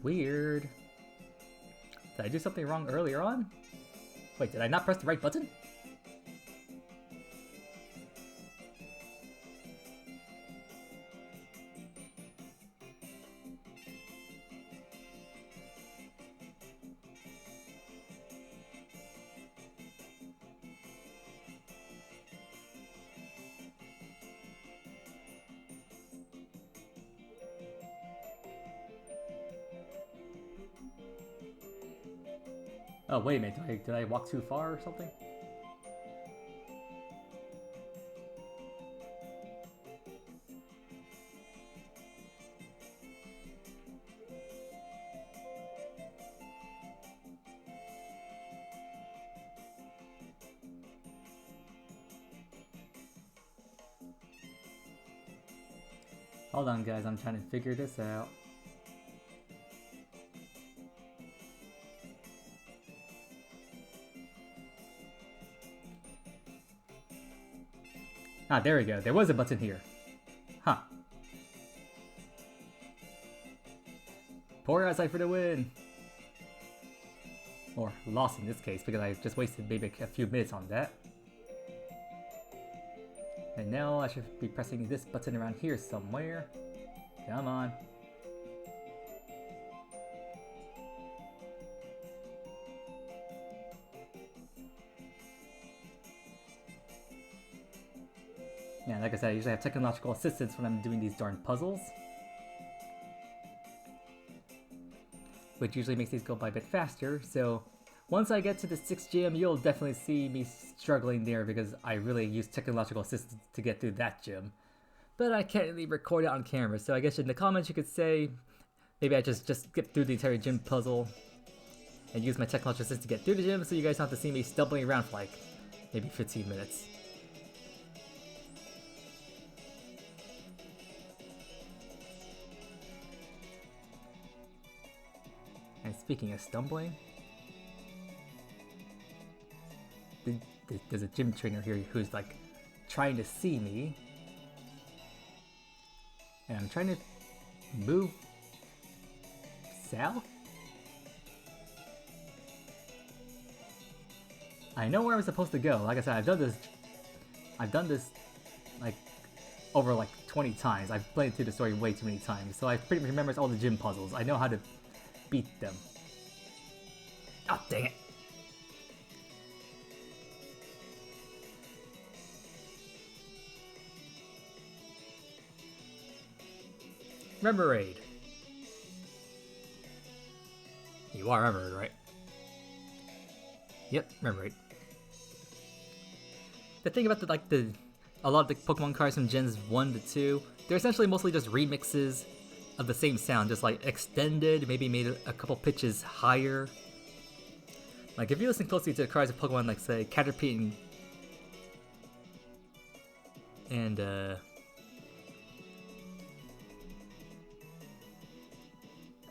weird. Did I do something wrong earlier on? Wait, did I not press the right button? Oh, wait a minute, did I walk too far or something? Hold on guys, I'm trying to figure this out. Ah, there we go. There was a button here. Huh. Poor eyesight for the win! Or lost in this case, because I just wasted maybe a few minutes on that. And now I should be pressing this button around here somewhere. Come on. Yeah, like I said, I usually have technological assistance when I'm doing these darn puzzles. Which usually makes these go by a bit faster, so once I get to the 6th gym, you'll definitely see me struggling there because I really use technological assistance to get through that gym. But I can't really record it on camera, so I guess in the comments you could say maybe I just skip through the entire gym puzzle and use my technological assistance to get through the gym so you guys don't have to see me stumbling around for like maybe 15 minutes. And speaking of stumbling, there's a gym trainer here who's like trying to see me. And I'm trying to move south? I know where I'm supposed to go. Like I said, I've done this like over like 20 times. I've played through the story way too many times, so I pretty much remember all the gym puzzles. I know how to beat them. Oh, dang it. Remember raid. You are remembered, right? Yep, remember raid. The thing about a lot of the Pokemon cards from Gens 1 to 2, they're essentially mostly just remixes of the same sound, just like extended, maybe made a couple pitches higher. Like if you listen closely to the cards of Pokemon, like say Caterpie and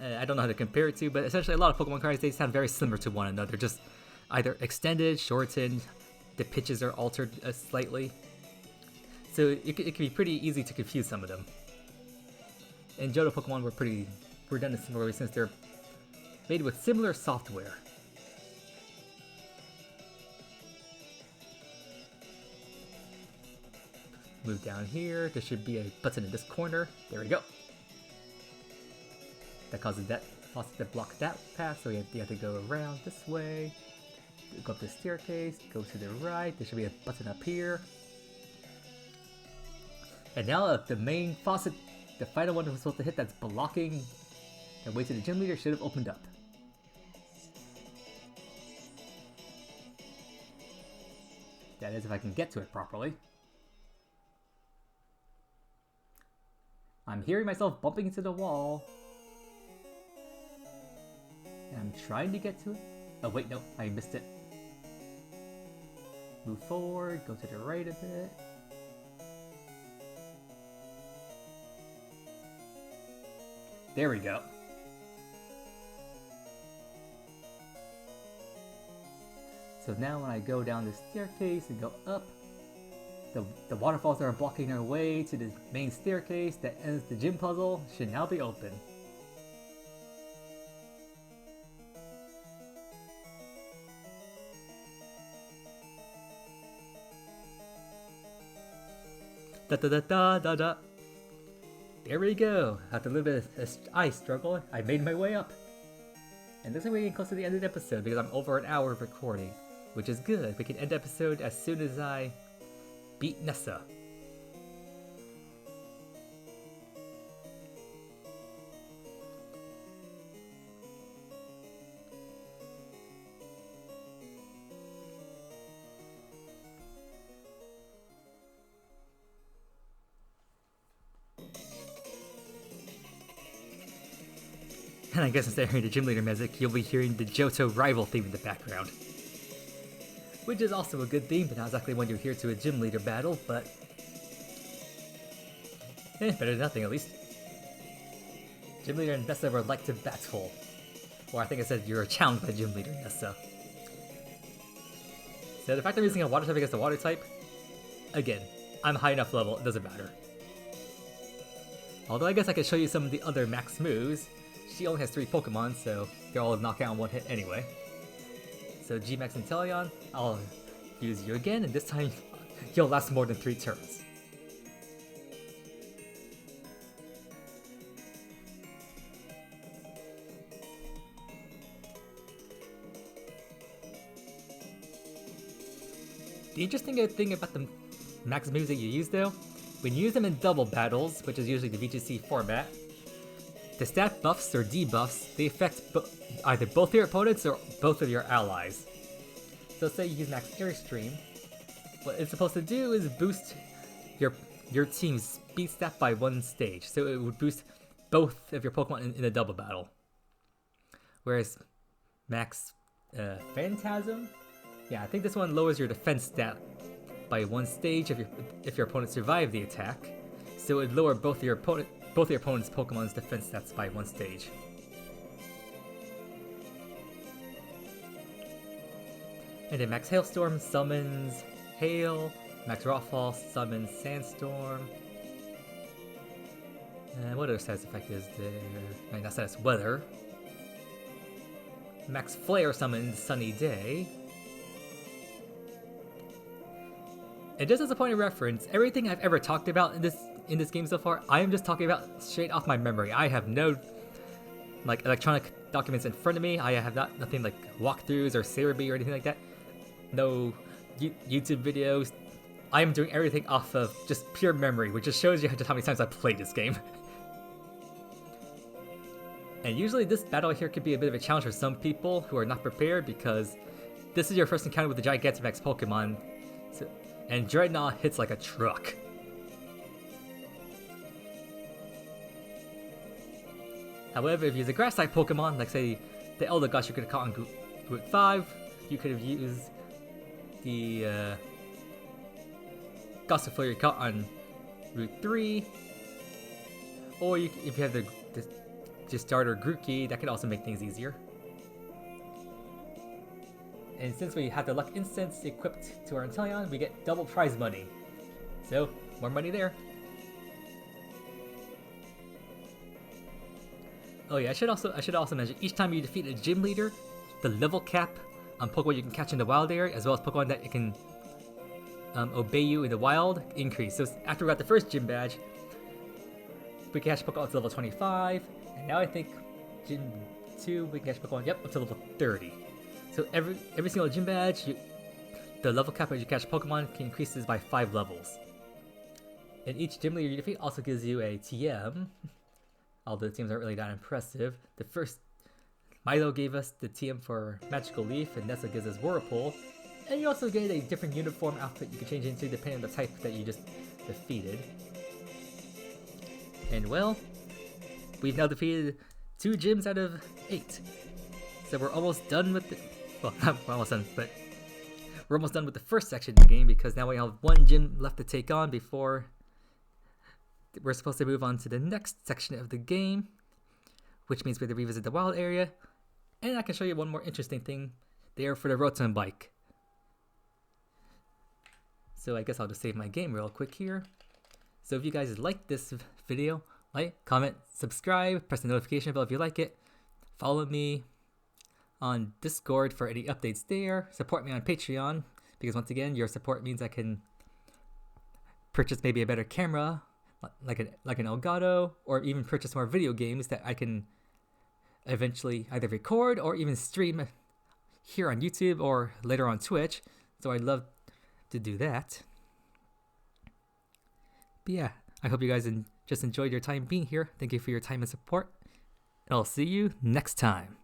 I don't know how to compare it to, but essentially a lot of Pokemon cards, they sound very similar to one another, just either extended, shortened, the pitches are altered slightly. So it can be pretty easy to confuse some of them. And Johto Pokemon were done in a similar way since they're made with similar software. Move down here, there should be a button in this corner, there we go. That causes that faucet to block that path, so you have to go around this way, go up the staircase, go to the right, there should be a button up here. And now the main faucet, the final one that was supposed to hit that's blocking the way to the gym leader should have opened up. That is if I can get to it properly. I'm hearing myself bumping into the wall. And I'm trying to get to it. Oh wait, no, I missed it. Move forward, go to the right a bit. There we go. So now when I go down the staircase and go up, the waterfalls that are blocking our way to the main staircase that ends the gym puzzle should now be open. Da da da da da da. There we go. After a little bit of eye struggle, I made my way up. And this is getting close to the end of the episode because I'm over an hour of recording, which is good. We can end the episode as soon as I beat Nessa. And I guess instead of hearing the gym leader music, you'll be hearing the Johto rival theme in the background. Which is also a good theme, but not exactly when you're here to a gym leader battle, but... better than nothing at least. Gym leader and Nessa were like to battle. Or I think I said you're challenged by gym leader Nessa. So the fact I'm using a water type against a water type, again, I'm high enough level, it doesn't matter. Although I guess I could show you some of the other max moves. She only has 3 Pokemon, so they're all knockout in one hit anyway. So G-Max Inteleon, I'll use you again, and this time you'll last more than 3 turns. The interesting thing about the max moves that you use though, when you use them in double battles, which is usually the V2C format, the stat buffs or debuffs, they affect either both your opponents or both of your allies. So say you use Max Airstream, what it's supposed to do is boost your team's speed stat by 1 stage, so it would boost both of your Pokemon in a double battle. Whereas Max Phantasm, yeah, I think this one lowers your defense stat by 1 stage if your opponent survived the attack, so it would lower both your opponent's Pokemon's defense stats by 1 stage. And then Max Hailstorm summons Hail, Max Rockfall summons Sandstorm. And what other status effect is there? I mean, not status, Weather. Max Flare summons Sunny Day. And just as a point of reference, everything I've ever talked about in this game so far, I am just talking about straight off my memory. I have no like electronic documents in front of me. I have nothing like walkthroughs or Cerebi or anything like that. No YouTube videos. I am doing everything off of just pure memory, which just shows you just how many times I've played this game. And usually this battle here could be a bit of a challenge for some people who are not prepared because this is your first encounter with the Gigantamax Pokemon, and Dreadnought hits like a truck. However, if you use a grass type Pokemon, like say the Eldegoss you could have caught on Route 5, you could have used the Gossifleur you caught on Route 3, or if you have the starter Grookey, that can also make things easier. And since we have the Luck Instance equipped to our Inteleon, we get double prize money. So, more money there. Oh yeah, I should also mention, each time you defeat a gym leader, the level cap on Pokemon you can catch in the wild area, as well as Pokemon that can obey you in the wild, increase. So after we got the first gym badge, we can catch Pokemon up to level 25, and now I think Gym 2, we can catch Pokemon, up to level 30. So every single gym badge, the level cap as you catch Pokemon increases by 5 levels. And each gym leader you defeat also gives you a TM, although the TMs aren't really that impressive. The first, Milo gave us the TM for Magical Leaf, and Nessa gives us Whirlpool. And you also get a different uniform outfit you can change into depending on the type that you just defeated. And well, we've now defeated 2 gyms out of 8. So we're almost done with the... Well, not we're almost done, but we're almost done with the first section of the game because now we have 1 gym left to take on before we're supposed to move on to the next section of the game, which means we have to revisit the wild area. And I can show you one more interesting thing there for the Rotom bike. So I guess I'll just save my game real quick here. So if you guys like this video, like, comment, subscribe, press the notification bell if you like it. Follow me on Discord for any updates there. Support me on Patreon, because once again, your support means I can purchase maybe a better camera, like an Elgato, or even purchase more video games that I can eventually either record or even stream here on YouTube or later on Twitch. So I'd love to do that. But yeah, I hope you guys just enjoyed your time being here. Thank you for your time and support. And I'll see you next time.